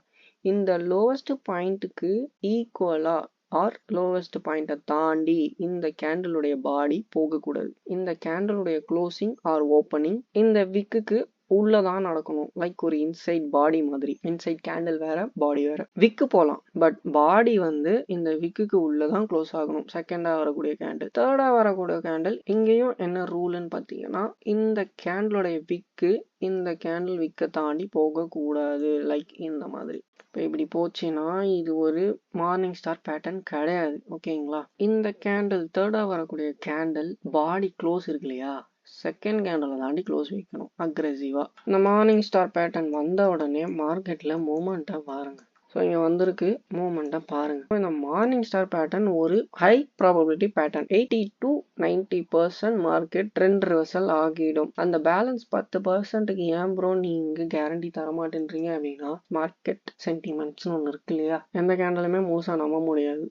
Speaker 1: இந்த லோவஸ்ட் பாயிண்ட்டுக்கு ஈக்குவலா ஆர் லோவஸ்ட் பாயிண்ட்டை தாண்டி இந்த கேண்டிலுடைய பாடி போகக்கூடாது. இந்த கேண்டிலுடைய க்ளோசிங் ஆர் ஓப்பனிங் இந்த விக்குக்கு உள்ளதான் நடக்கணும். லைக் ஒரு இன்சைட் பாடி மாதிரி. இன்சைட் கேண்டில் வேற, பாடி வேற. விக்கு போலாம், பட் பாடி வந்து இந்த விக்குக்கு உள்ளதான் க்ளோஸ் ஆகணும். செகண்டா வரக்கூடிய கேண்டில், தேர்டா வரக்கூடிய கேண்டில் இங்கேயும் என்ன ரூல்னு பாத்தீங்கன்னா இந்த கேண்டிலுடைய விக்கு இந்த கேண்டில் விக்கை தாண்டி போகக்கூடாது. லைக் இந்த மாதிரி. இப்போ இப்படி போச்சுன்னா இது ஒரு மார்னிங் ஸ்டார் பேட்டர்ன் கிடையாது. ஓகேங்களா. இந்த கேண்டில் தேர்டா வரக்கூடிய கேண்டில் பாடி க்ளோஸ் இருக்கு இல்லையா, செகண்ட் கேண்டில் தாண்டி க்ளோஸ் வைக்கணும் அக்ரெசிவா. இந்த மார்னிங் ஸ்டார் பேட்டர்ன் வந்த உடனே மார்க்கெட்ல மூமெண்ட்டை பாருங்க. ஸோ இங்கே வந்திருக்கு மூமெண்ட்டை பாருங்க. இந்த மார்னிங் ஸ்டார் பேட்டர்ன் ஒரு high probability pattern. 80 to 90% market trend reversal ஆகிடும். அந்த பேலன்ஸ் 10%க்கு ஏன் ப்ரோ நீங்க கேரண்டி தர மாட்டேன்றீங்க அப்படின்னா, மார்க்கெட் சென்டிமெண்ட்ஸ்னு ஒன்று இருக்கு இல்லையா, எந்த கேண்டலுமே முழுசா நம்ப முடியாது.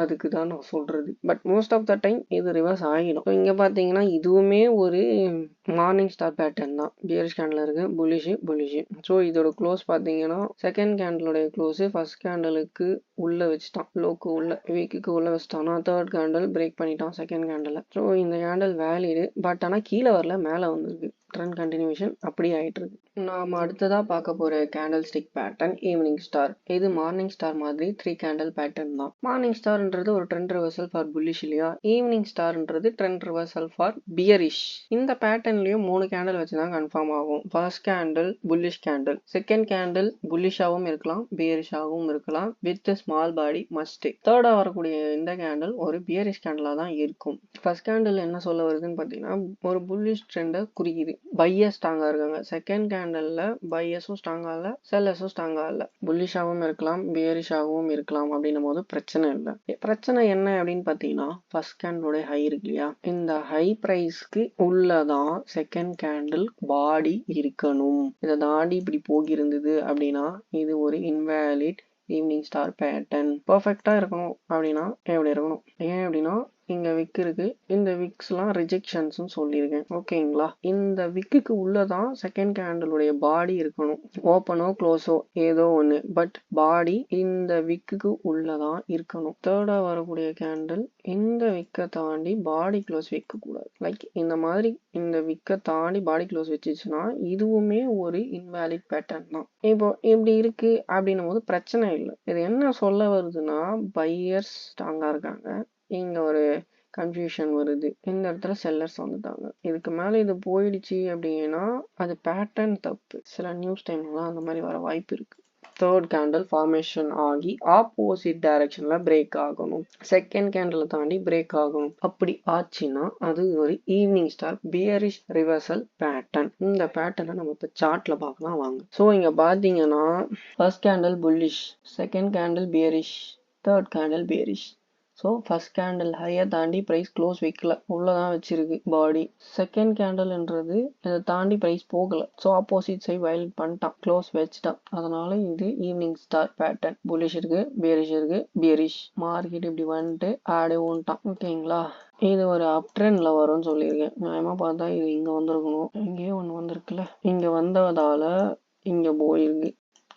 Speaker 1: அதுக்கு தான் நான் சொல்றது. But most of the time இது ரிவர்ஸ் ஆகிடும். இங்க பாத்தீங்கன்னா இதுவுமே ஒரு மார்னிங் ஸ்டார் பேட்டர்ன் தான். பியரிஷ் கேண்டில் இருக்கு, புல்லிஷ். ஸோ இதோட க்ளோஸ் பாத்தீங்கன்னா செகண்ட் கேண்டலுடைய க்ளோஸ் ஃபர்ஸ்ட் கேண்டலுக்கு உள்ள வச்சுட்டான், லோக்கு உள்ள வீக்குக்கு உள்ள வச்சுட்டான்னா தேர்ட் கேண்டல் பிரேக் பண்ணிட்டான் செகண்ட் கேண்டல. ஸோ இந்த கேண்டல் வேலிடு. பட் ஆனால் கீழே வரல, மேலே வந்திருக்கு. ட்ரெண்ட் கண்டினியூஷன் அப்படி ஆயிட்டு இருக்கு. நாம அடுத்ததா பார்க்க போற candle stick pattern evening star. இது மார்னிங் ஸ்டார் மாதிரி 3 கேண்டல் பேட்டர்ன் தான். மார்னிங் ஸ்டார்ன்றது ஒரு ட்ரெண்ட் ரிவர்சல் ஃபார் புல்லிஷ் இல்லையா, ஈவினிங் ஸ்டார்ன்றது ட்ரெண்ட் ரிவர்சல் ஃபார் பியரிஷ். இந்த பேட்டர்ன்லயும் 3 கேண்டல் வச்சுதான் கன்ஃபார்ம் ஆகும். First candle bullish candle, second candle புல்லிஷாவும் இருக்கலாம், பியரிஷாவும் இருக்கலாம் வித் ஸ்மால் பாடி மஸ்ட். தேர்டா வரக்கூடிய இந்த கேண்டல் ஒரு பியரிஷ் கேண்டலா தான் இருக்கும். ஃபர்ஸ்ட் கேண்டல் என்ன சொல்ல வருதுன்னு பாத்தீங்கன்னா, ஒரு புல்லிஷ் ட்ரெண்டை குறிக்குது. பையர்ஸ் ஸ்ட்ராங்கா இருக்காங்க. செகண்ட் கேண்டல்ல பையர்ஸும் ஸ்ட்ராங்கா இல்ல, செல்லர்ஸும் ஸ்ட்ராங்கா இல்ல. புல்லிஷாவும் இருக்கலாம், பியரிஷாவும் இருக்கலாம் அப்படின்னும் போது பிரச்சனை இல்லை. பிரச்சனை என்ன அப்படின்னு பாத்தீங்கன்னா, ஃபர்ஸ்ட் கேண்டலோட ஹை இருக்கு இல்லையா, இந்த ஹை பிரைஸ்க்கு உள்ளதான் செகண்ட் கேண்டில் பாடி இருக்கணும். இதை தாண்டி இப்படி போகிருந்தது அப்படின்னா இது ஒரு இன்வேலிட் ஈவினிங் ஸ்டார் பேட்டர்ன். பர்ஃபெக்டா இருக்கணும் அப்படின்னா எப்படி இருக்கணும், ஏன் அப்படின்னா இங்க விக் இருக்கு, இந்த விக்ஸ்லாம் ரிஜெக்ஷன்ஸ் சொல்லியிருக்கேன். ஓகேங்களா, இந்த விக்குக்கு உள்ளதான் செகண்ட் கேண்டலுடைய பாடி இருக்கணும். ஓப்பனோ க்ளோஸோ ஏதோ ஒன்று, பட் பாடி இந்த விக்குக்கு உள்ளதான் இருக்கணும். தேர்டா வரக்கூடிய கேண்டில் இந்த விக்கை தாண்டி பாடி க்ளோஸ் வைக்க கூடாது. லைக் இந்த மாதிரி இந்த விக்கை தாண்டி பாடி க்ளோஸ் வச்சுச்சுன்னா இதுவுமே ஒரு இன்வேலிட் பேட்டர்ன் தான். இப்போ இப்படி இருக்கு அப்படின்னும் போது பிரச்சனை இல்லை. இது என்ன சொல்ல வருதுன்னா, பையர்ஸ் ஸ்ட்ராங்கா இருக்காங்க, இங்க ஒரு கன்ஃபியூஷன் வருது, இந்த இடத்துல செல்லர்ஸ் வந்துட்டாங்க. இதுக்கு மேல இது போயிடுச்சு அப்படின்னா அது பேட்டர்ன் தப்பு. சில நியூஸ் டைம்லாம் அந்த மாதிரி வர வாய்ப்பு இருக்கு. தேர்ட் கேண்டில் ஃபார்மேஷன் ஆகி ஆப்போசிட் டைரக்ஷன்ல பிரேக் ஆகணும், செகண்ட் கேண்டில் தாண்டி பிரேக் ஆகணும். அப்படி ஆச்சுன்னா அது ஒரு evening star bearish reversal pattern. இந்த பேட்டர்னை நம்ம இப்போ சார்ட்ல பார்க்கலாம் வாங்க. ஸோ இங்க பாத்தீங்கன்னா first candle bullish, second candle bearish, third candle bearish. So first candle ஹையை தாண்டி ப்ரைஸ் க்ளோஸ் வைக்கல, உள்ளதான் வச்சிருக்கு பாடி. செகண்ட் கேண்டல்ன்றது இதை தாண்டி ப்ரைஸ் போகல, ஸோ ஆப்போசிட் சைட் வயலேட் பண்ணிட்டான், க்ளோஸ் வச்சுட்டான். அதனால இது ஈவினிங் ஸ்டார் பேட்டர்ன். புல்லிஷ் இருக்கு, பியரிஷ் இருக்கு, பியரிஷ். மார்க்கெட் இப்படி வந்துட்டு ஆடே ஓன்ட்டான். ஓகேங்களா, இது ஒரு அப் ட்ரெண்ட்ல வரும்னு சொல்லியிருக்கேன். நியாயமா பார்த்தா இது இங்க வந்திருக்கணும், இங்கேயே ஒன்று வந்திருக்குல்ல, இங்க வந்ததால இங்க போயிருக்கு,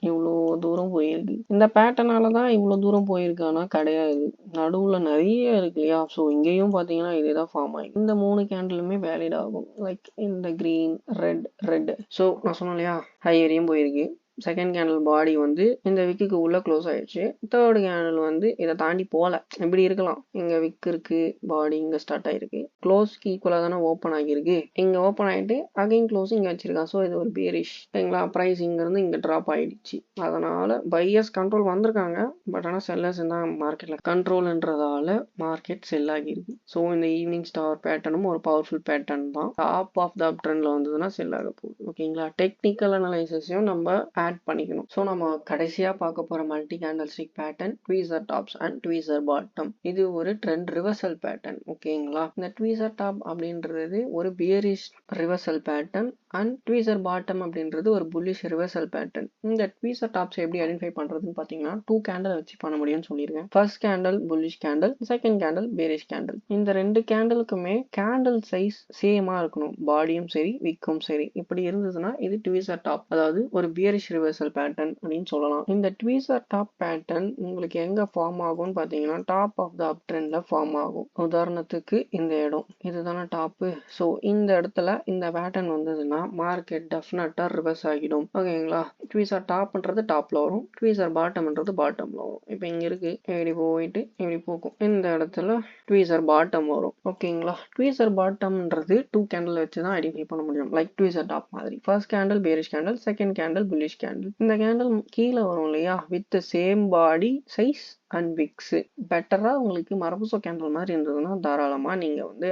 Speaker 1: இவ்வளோ தூரம் போயிருக்கு. இந்த பேட்டர்னால தான் இவ்வளோ தூரம் போயிருக்கானா கிடையாது, நடுவுல நிறைய இருக்கு இல்லையா. ஸோ இங்கேயும் பார்த்தீங்கன்னா இதேதான் ஃபார்ம் ஆகி இந்த 3 கேண்டிலுமே வேலிட் ஆகும். லைக் இந்த கிரீன் ரெட். ஸோ நான் சொன்னேன் இல்லையா, ஹை ஏரியும் போயிருக்கு, செகண்ட் கேண்டில் பாடி வந்து இந்த விக்குக்கு உள்ள க்ளோஸ் ஆயிடுச்சு, தேர்ட் கேண்டில் வந்து இதை தாண்டி போல, இப்படி இருக்கலாம். இங்க விக் இருக்கு, பாடி இங்க ஸ்டார்ட் ஆயிருக்கு, க்ளோஸ்க்கு ஈக்குவலா தானே ஓப்பன் ஆகிருக்கு, இங்க ஓப்பன் ஆயிட்டு அகைன் க்ளோஸ் இங்க வச்சிருக்கான். ஸோ இது ஒரு பியரிஷ். சரிங்களா, ப்ரைஸ் இங்க இருந்து இங்க டிராப் ஆயிடுச்சு. அதனால பையர்ஸ் கண்ட்ரோல் வந்திருக்காங்க, பட் ஆனால் செல்லர்ஸ் தான் மார்க்கெட்ல கண்ட்ரோல்ன்றதால மார்க்கெட் செல் ஆகிருக்கு. ஸோ இந்த ஈவினிங் ஸ்டார் பேட்டர்னும் ஒரு பவர்ஃபுல் பேட்டர்ன் தான். டாப் ஆஃப் த அப் ட்ரெண்ட்ல வந்ததுன்னா செல் ஆக போகுது. ஓகேங்களா, டெக்னிக்கல் அனலைசிஸையும் நம்ம ஆட் பண்ணிக்கணும். ஸோ நம்ம கடைசியா பார்க்க போற multi candle stick pattern tweezer tops and tweezer bottom. இது ஒரு ட்ரெண்ட் ரிவர்சல் பேட்டர்ன். ஓகேங்களா, இந்த ட்வீசர் டாப் அப்படின்றது ஒரு bearish reversal pattern and tweezer bottom அப்படின்றது ஒரு புல்லிஷ் ரிவர்சல் பேட்டர்ன். இந்த ட்வீசர் டாப்ஸ் எப்படி ஐடென்டிஃபை பண்றதுன்னு பாத்தீங்கன்னா 2 கேண்டில் வச்சு பண்ண முடியும்னு சொல்லியிருக்கேன். First candle bullish candle, second candle bearish candle. இந்த 2 கேண்டிலுக்குமே கேண்டில் சைஸ் சேமா இருக்கணும், பாடியும் சரி விக்கும் சரி. இப்படி இருந்ததுன்னா இது ட்வீசர் டாப், அதாவது ஒரு பியரிஷ் ரிவர்சல் பேட்டர்ன் அப்படின்னு சொல்லலாம். இந்த ட்வீசர் டாப் பேட்டர்ன் உங்களுக்கு எங்க ஃபார்ம் ஆகும்னு பாத்தீங்கன்னா டாப் ஆஃப் த அப் ட்ரெண்ட்ல ஃபார்ம் ஆகும். உதாரணத்துக்கு இந்த இடம் இதுதானே டாப்பு. ஸோ இந்த இடத்துல இந்த பேட்டர்ன் வந்ததுன்னா மார்க்கெட் டெஃபினட்டா ரிவர்ஸ் ஆகிடும். ஓகேங்களா, ட்வீசர் டாப்ன்றது டாப்ல வரும், ட்வீசர் பாட்டம்ன்றது பாட்டம்ல வரும். இப்போ இங்க இருக்கு, இப்படி போயிட்டு இப்படி போகும், இந்த இடத்துல ட்வீசர் பாட்டம் வரும். ஓகேங்களா, ட்வீசர் பாட்டம்ன்றது 2 கேண்டில் வச்சு தான் ஐடென்டிஃபை பண்ண முடியும். லைக் ட்வீசர் டாப் மாதிரி first candle bearish candle, second candle bullish candle. இந்த கேண்டில் கீழே வரும் இல்லையா, with same body size and wicks. பெட்டரா உங்களுக்கு மரபுசோ கேண்டில் மாதிரி இருந்ததுன்னா தாராளமா நீங்க வந்து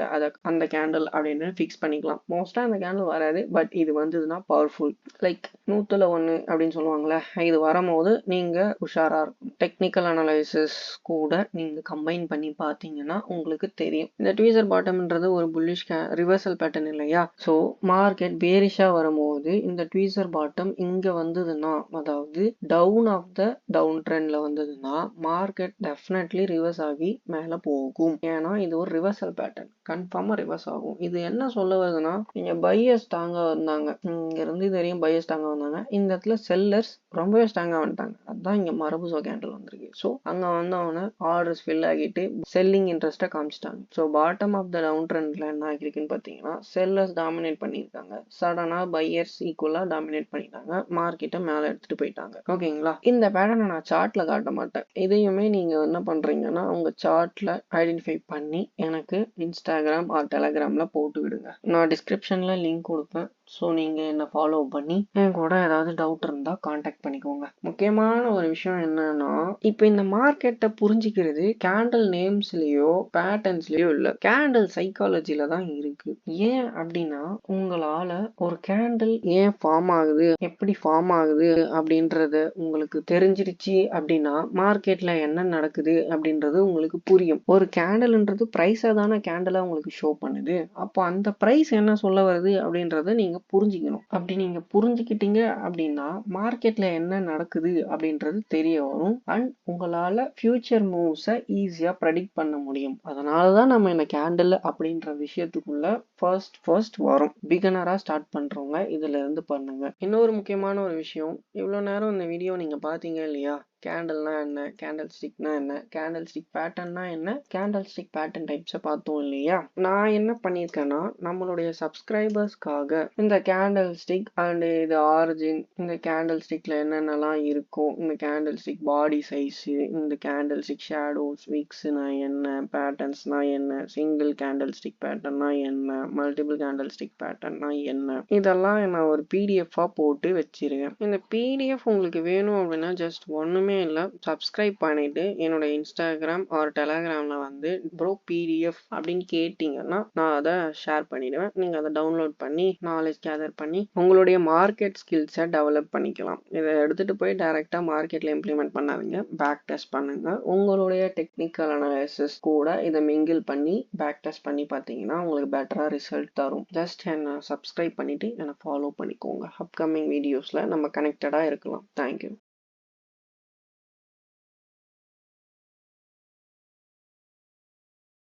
Speaker 1: அந்த கேண்டில் அப்படின்னு ஃபிக்ஸ் பண்ணிக்கலாம். மோஸ்டா அந்த கேண்டில் வராது, பட் இது வந்ததுன்னா பவர்ஃபுல். லைக் 100ல் 1 அப்படின்னு சொல்லுவாங்கல்ல, இது வரும்போது நீங்க உஷாரா இருக்கும். டெக்னிக்கல் அனலைசிஸ் கூட நீங்க கம்பைன் பண்ணி பார்த்தீங்கன்னா உங்களுக்கு தெரியும். இந்த ட்வீசர் பாட்டம்ன்றது ஒரு புல்லிஷ் ரிவர்சல் பேட்டர்ன் இல்லையா? ஸோ மார்க்கெட் பேரிஷா வரும்போது இந்த ட்வீசர் பாட்டம் இங்க வந்ததுன்னா, அதாவது டவுன் ஆஃப் த டவுன் ட்ரெண்ட்ல வந்ததுன்னா மார்க்கெட் டெஃபினெட்லி ரிவர்ஸ் ஆகி மேல போகும். ஏன்னா இது ஒரு ரிவர்சல் பேட்டர்ன், கன்ஃபார்மா ரிவர்ஸ் ஆகும். இது என்ன சொல்ல வருதுன்னா, நீங்க பையர்ஸ் ஸ்ட்ராங்கா வந்தாங்க, இங்க இருந்து தெரியும் பையர்ஸ் ஸ்ட்ராங்கா வந்தாங்க, இந்த இடத்துல செல்லர்ஸ் ரொம்பவே ஸ்ட்ராங்கா வந்துட்டாங்க. அதான் இங்க மரபுசோ கேண்டில் வந்திருக்கு. ஸோ அங்க வந்தவன ஆர்டர்ஸ் ஃபில் ஆகிட்டு செல்லிங் இன்ட்ரெஸ்ட்டை காமிச்சிட்டாங்க. So bottom of the down ட்ரெண்ட்ல என்ன ஆகிருக்குன்னு பார்த்தீங்கன்னா, செல்லர்ஸ் டாமினேட் பண்ணியிருக்காங்க, சடனா பையர்ஸ் ஈக்குவலா டாமினேட் பண்ணிட்டாங்க, மார்க்கெட்டை மேலே எடுத்துட்டு போயிட்டாங்க. ஓகேங்களா? இந்த பேட்டர்னை நான் சார்ட்ல காட்ட மாட்டேன். இதையுமே நீங்க என்ன பண்றீங்கன்னா உங்க சார்ட்ல ஐடென்டிஃபை பண்ணி எனக்கு இன்ஸ்டாகிராம் ஆர் டெலகிராம்ல போட்டு விடுங்க. நான் டிஸ்கிரிப்ஷன்ல லிங்க் கொடுப்பேன். ஸோ நீங்கள் என்னை ஃபாலோ பண்ணி என் கூட ஏதாவது டவுட் இருந்தால் காண்டாக்ட் பண்ணிக்கோங்க. முக்கியமான ஒரு விஷயம் என்னன்னா, இப்போ இந்த மார்க்கெட்டை புரிஞ்சிக்கிறது கேண்டில் நேம்ஸ்லேயோ பேட்டர்ன்ஸ்லேயோ இல்லை, கேண்டில் சைக்காலஜில தான் இருக்கு. ஏன் அப்படின்னா, உங்களால் ஒரு கேண்டில் ஏன் ஃபார்ம் ஆகுது, எப்படி ஃபார்ம் ஆகுது அப்படின்றது உங்களுக்கு தெரிஞ்சிருச்சு அப்படின்னா மார்க்கெட்டில் என்ன நடக்குது அப்படின்றது உங்களுக்கு புரியும். ஒரு கேண்டில்ன்றது ப்ரைஸாக கேண்டிலாக உங்களுக்கு ஷோ பண்ணுது. அப்போ அந்த ப்ரைஸ் என்ன சொல்ல வருது அப்படின்றத நீங்க புரிஞ்சுக்கணும். அப்படி நீங்க புரிஞ்சுக்கிட்டீங்க அப்படின்னா மார்க்கெட்ல என்ன நடக்குது அப்படின்றது தெரிய வரும். அண்ட் உங்களால ஃபியூச்சர் மூவ்ஸை ஈஸியா ப்ரெடிக்ட் பண்ண முடியும். அதனாலதான் நம்ம இந்த கேண்டில் அப்படின்ற விஷயத்துக்குள்ள ஃபர்ஸ்ட் வரும். பிகினரா ஸ்டார்ட் பண்றவங்க இதுல இருந்து பண்ணுங்க. இன்னொரு முக்கியமான ஒரு விஷயம், இவ்வளவு நேரம் இந்த வீடியோ நீங்க பாத்தீங்க இல்லையா, கேண்டில்னா என்ன, கேண்டில் ஸ்டிக்னா என்ன, கேண்டில் ஸ்டிக் பேட்டர்ன்னா என்ன, கேண்டில் ஸ்டிக் பேட்டர்ன் டைப்ஸை பார்த்தோம் இல்லையா. நான் என்ன பண்ணியிருக்கேன்னா, நம்மளுடைய சப்ஸ்கிரைபர்ஸ்க்காக இந்த கேண்டில் ஸ்டிக் அண்ட் இது ஆரிஜின், இந்த கேண்டில் ஸ்டிக்ல என்னென்னலாம் இருக்கும், இந்த கேண்டில் ஸ்டிக் பாடி சைஸ், இந்த கேண்டில் ஸ்டிக் ஷேடோஸ், விக்ஸ்னா என்ன, பேட்டர்ன்ஸ்னா என்ன, சிங்கிள் கேண்டில் ஸ்டிக் பேட்டர்னா என்ன, மல்டிபிள் கேண்டில் ஸ்டிக் பேட்டர்னா என்ன, இதெல்லாம் நான் ஒரு பிடிஎஃபா போட்டு வச்சிருக்கேன். இந்த பிடிஎஃப் உங்களுக்கு வேணும் அப்படின்னா ஜஸ்ட் ஒண்ணுமே இல்லை, சப்ஸ்கிரைப் பண்ணிட்டு என்னோட இன்ஸ்டாகிராம் ஆர் டெலகிராம்ல வந்து ப்ரோ பிடிஎஃப் அப்படின்னு கேட்டீங்கன்னா நான் அதை ஷேர் பண்ணிடுவேன். நீங்க அதை டவுன்லோட் பண்ணி நாலேஜ் கேதர் பண்ணி உங்களுடைய மார்க்கெட் ஸ்கில்ஸை டெவலப் பண்ணிக்கலாம். இதை எடுத்துட்டு போய் டைரக்டா மார்க்கெட்ல இம்ப்ளிமெண்ட் பண்ணாதீங்க, பேக் டெஸ்ட் பண்ணுங்க. உங்களுடைய டெக்னிக்கல் அனாலிசிஸ் கூட இதை மிங்கிள் பண்ணி பேக் டெஸ்ட் பண்ணி பார்த்தீங்கன்னா உங்களுக்கு பெட்டரா ரிசல்ட் தரும். ஜஸ்ட் என்ன சப்ஸ்கிரைப் பண்ணிட்டு என்னை ஃபாலோ பண்ணிக்கோங்க. அப்கமிங் வீடியோஸ்ல நம்ம கனெக்டடா இருக்கலாம். தேங்க்யூ.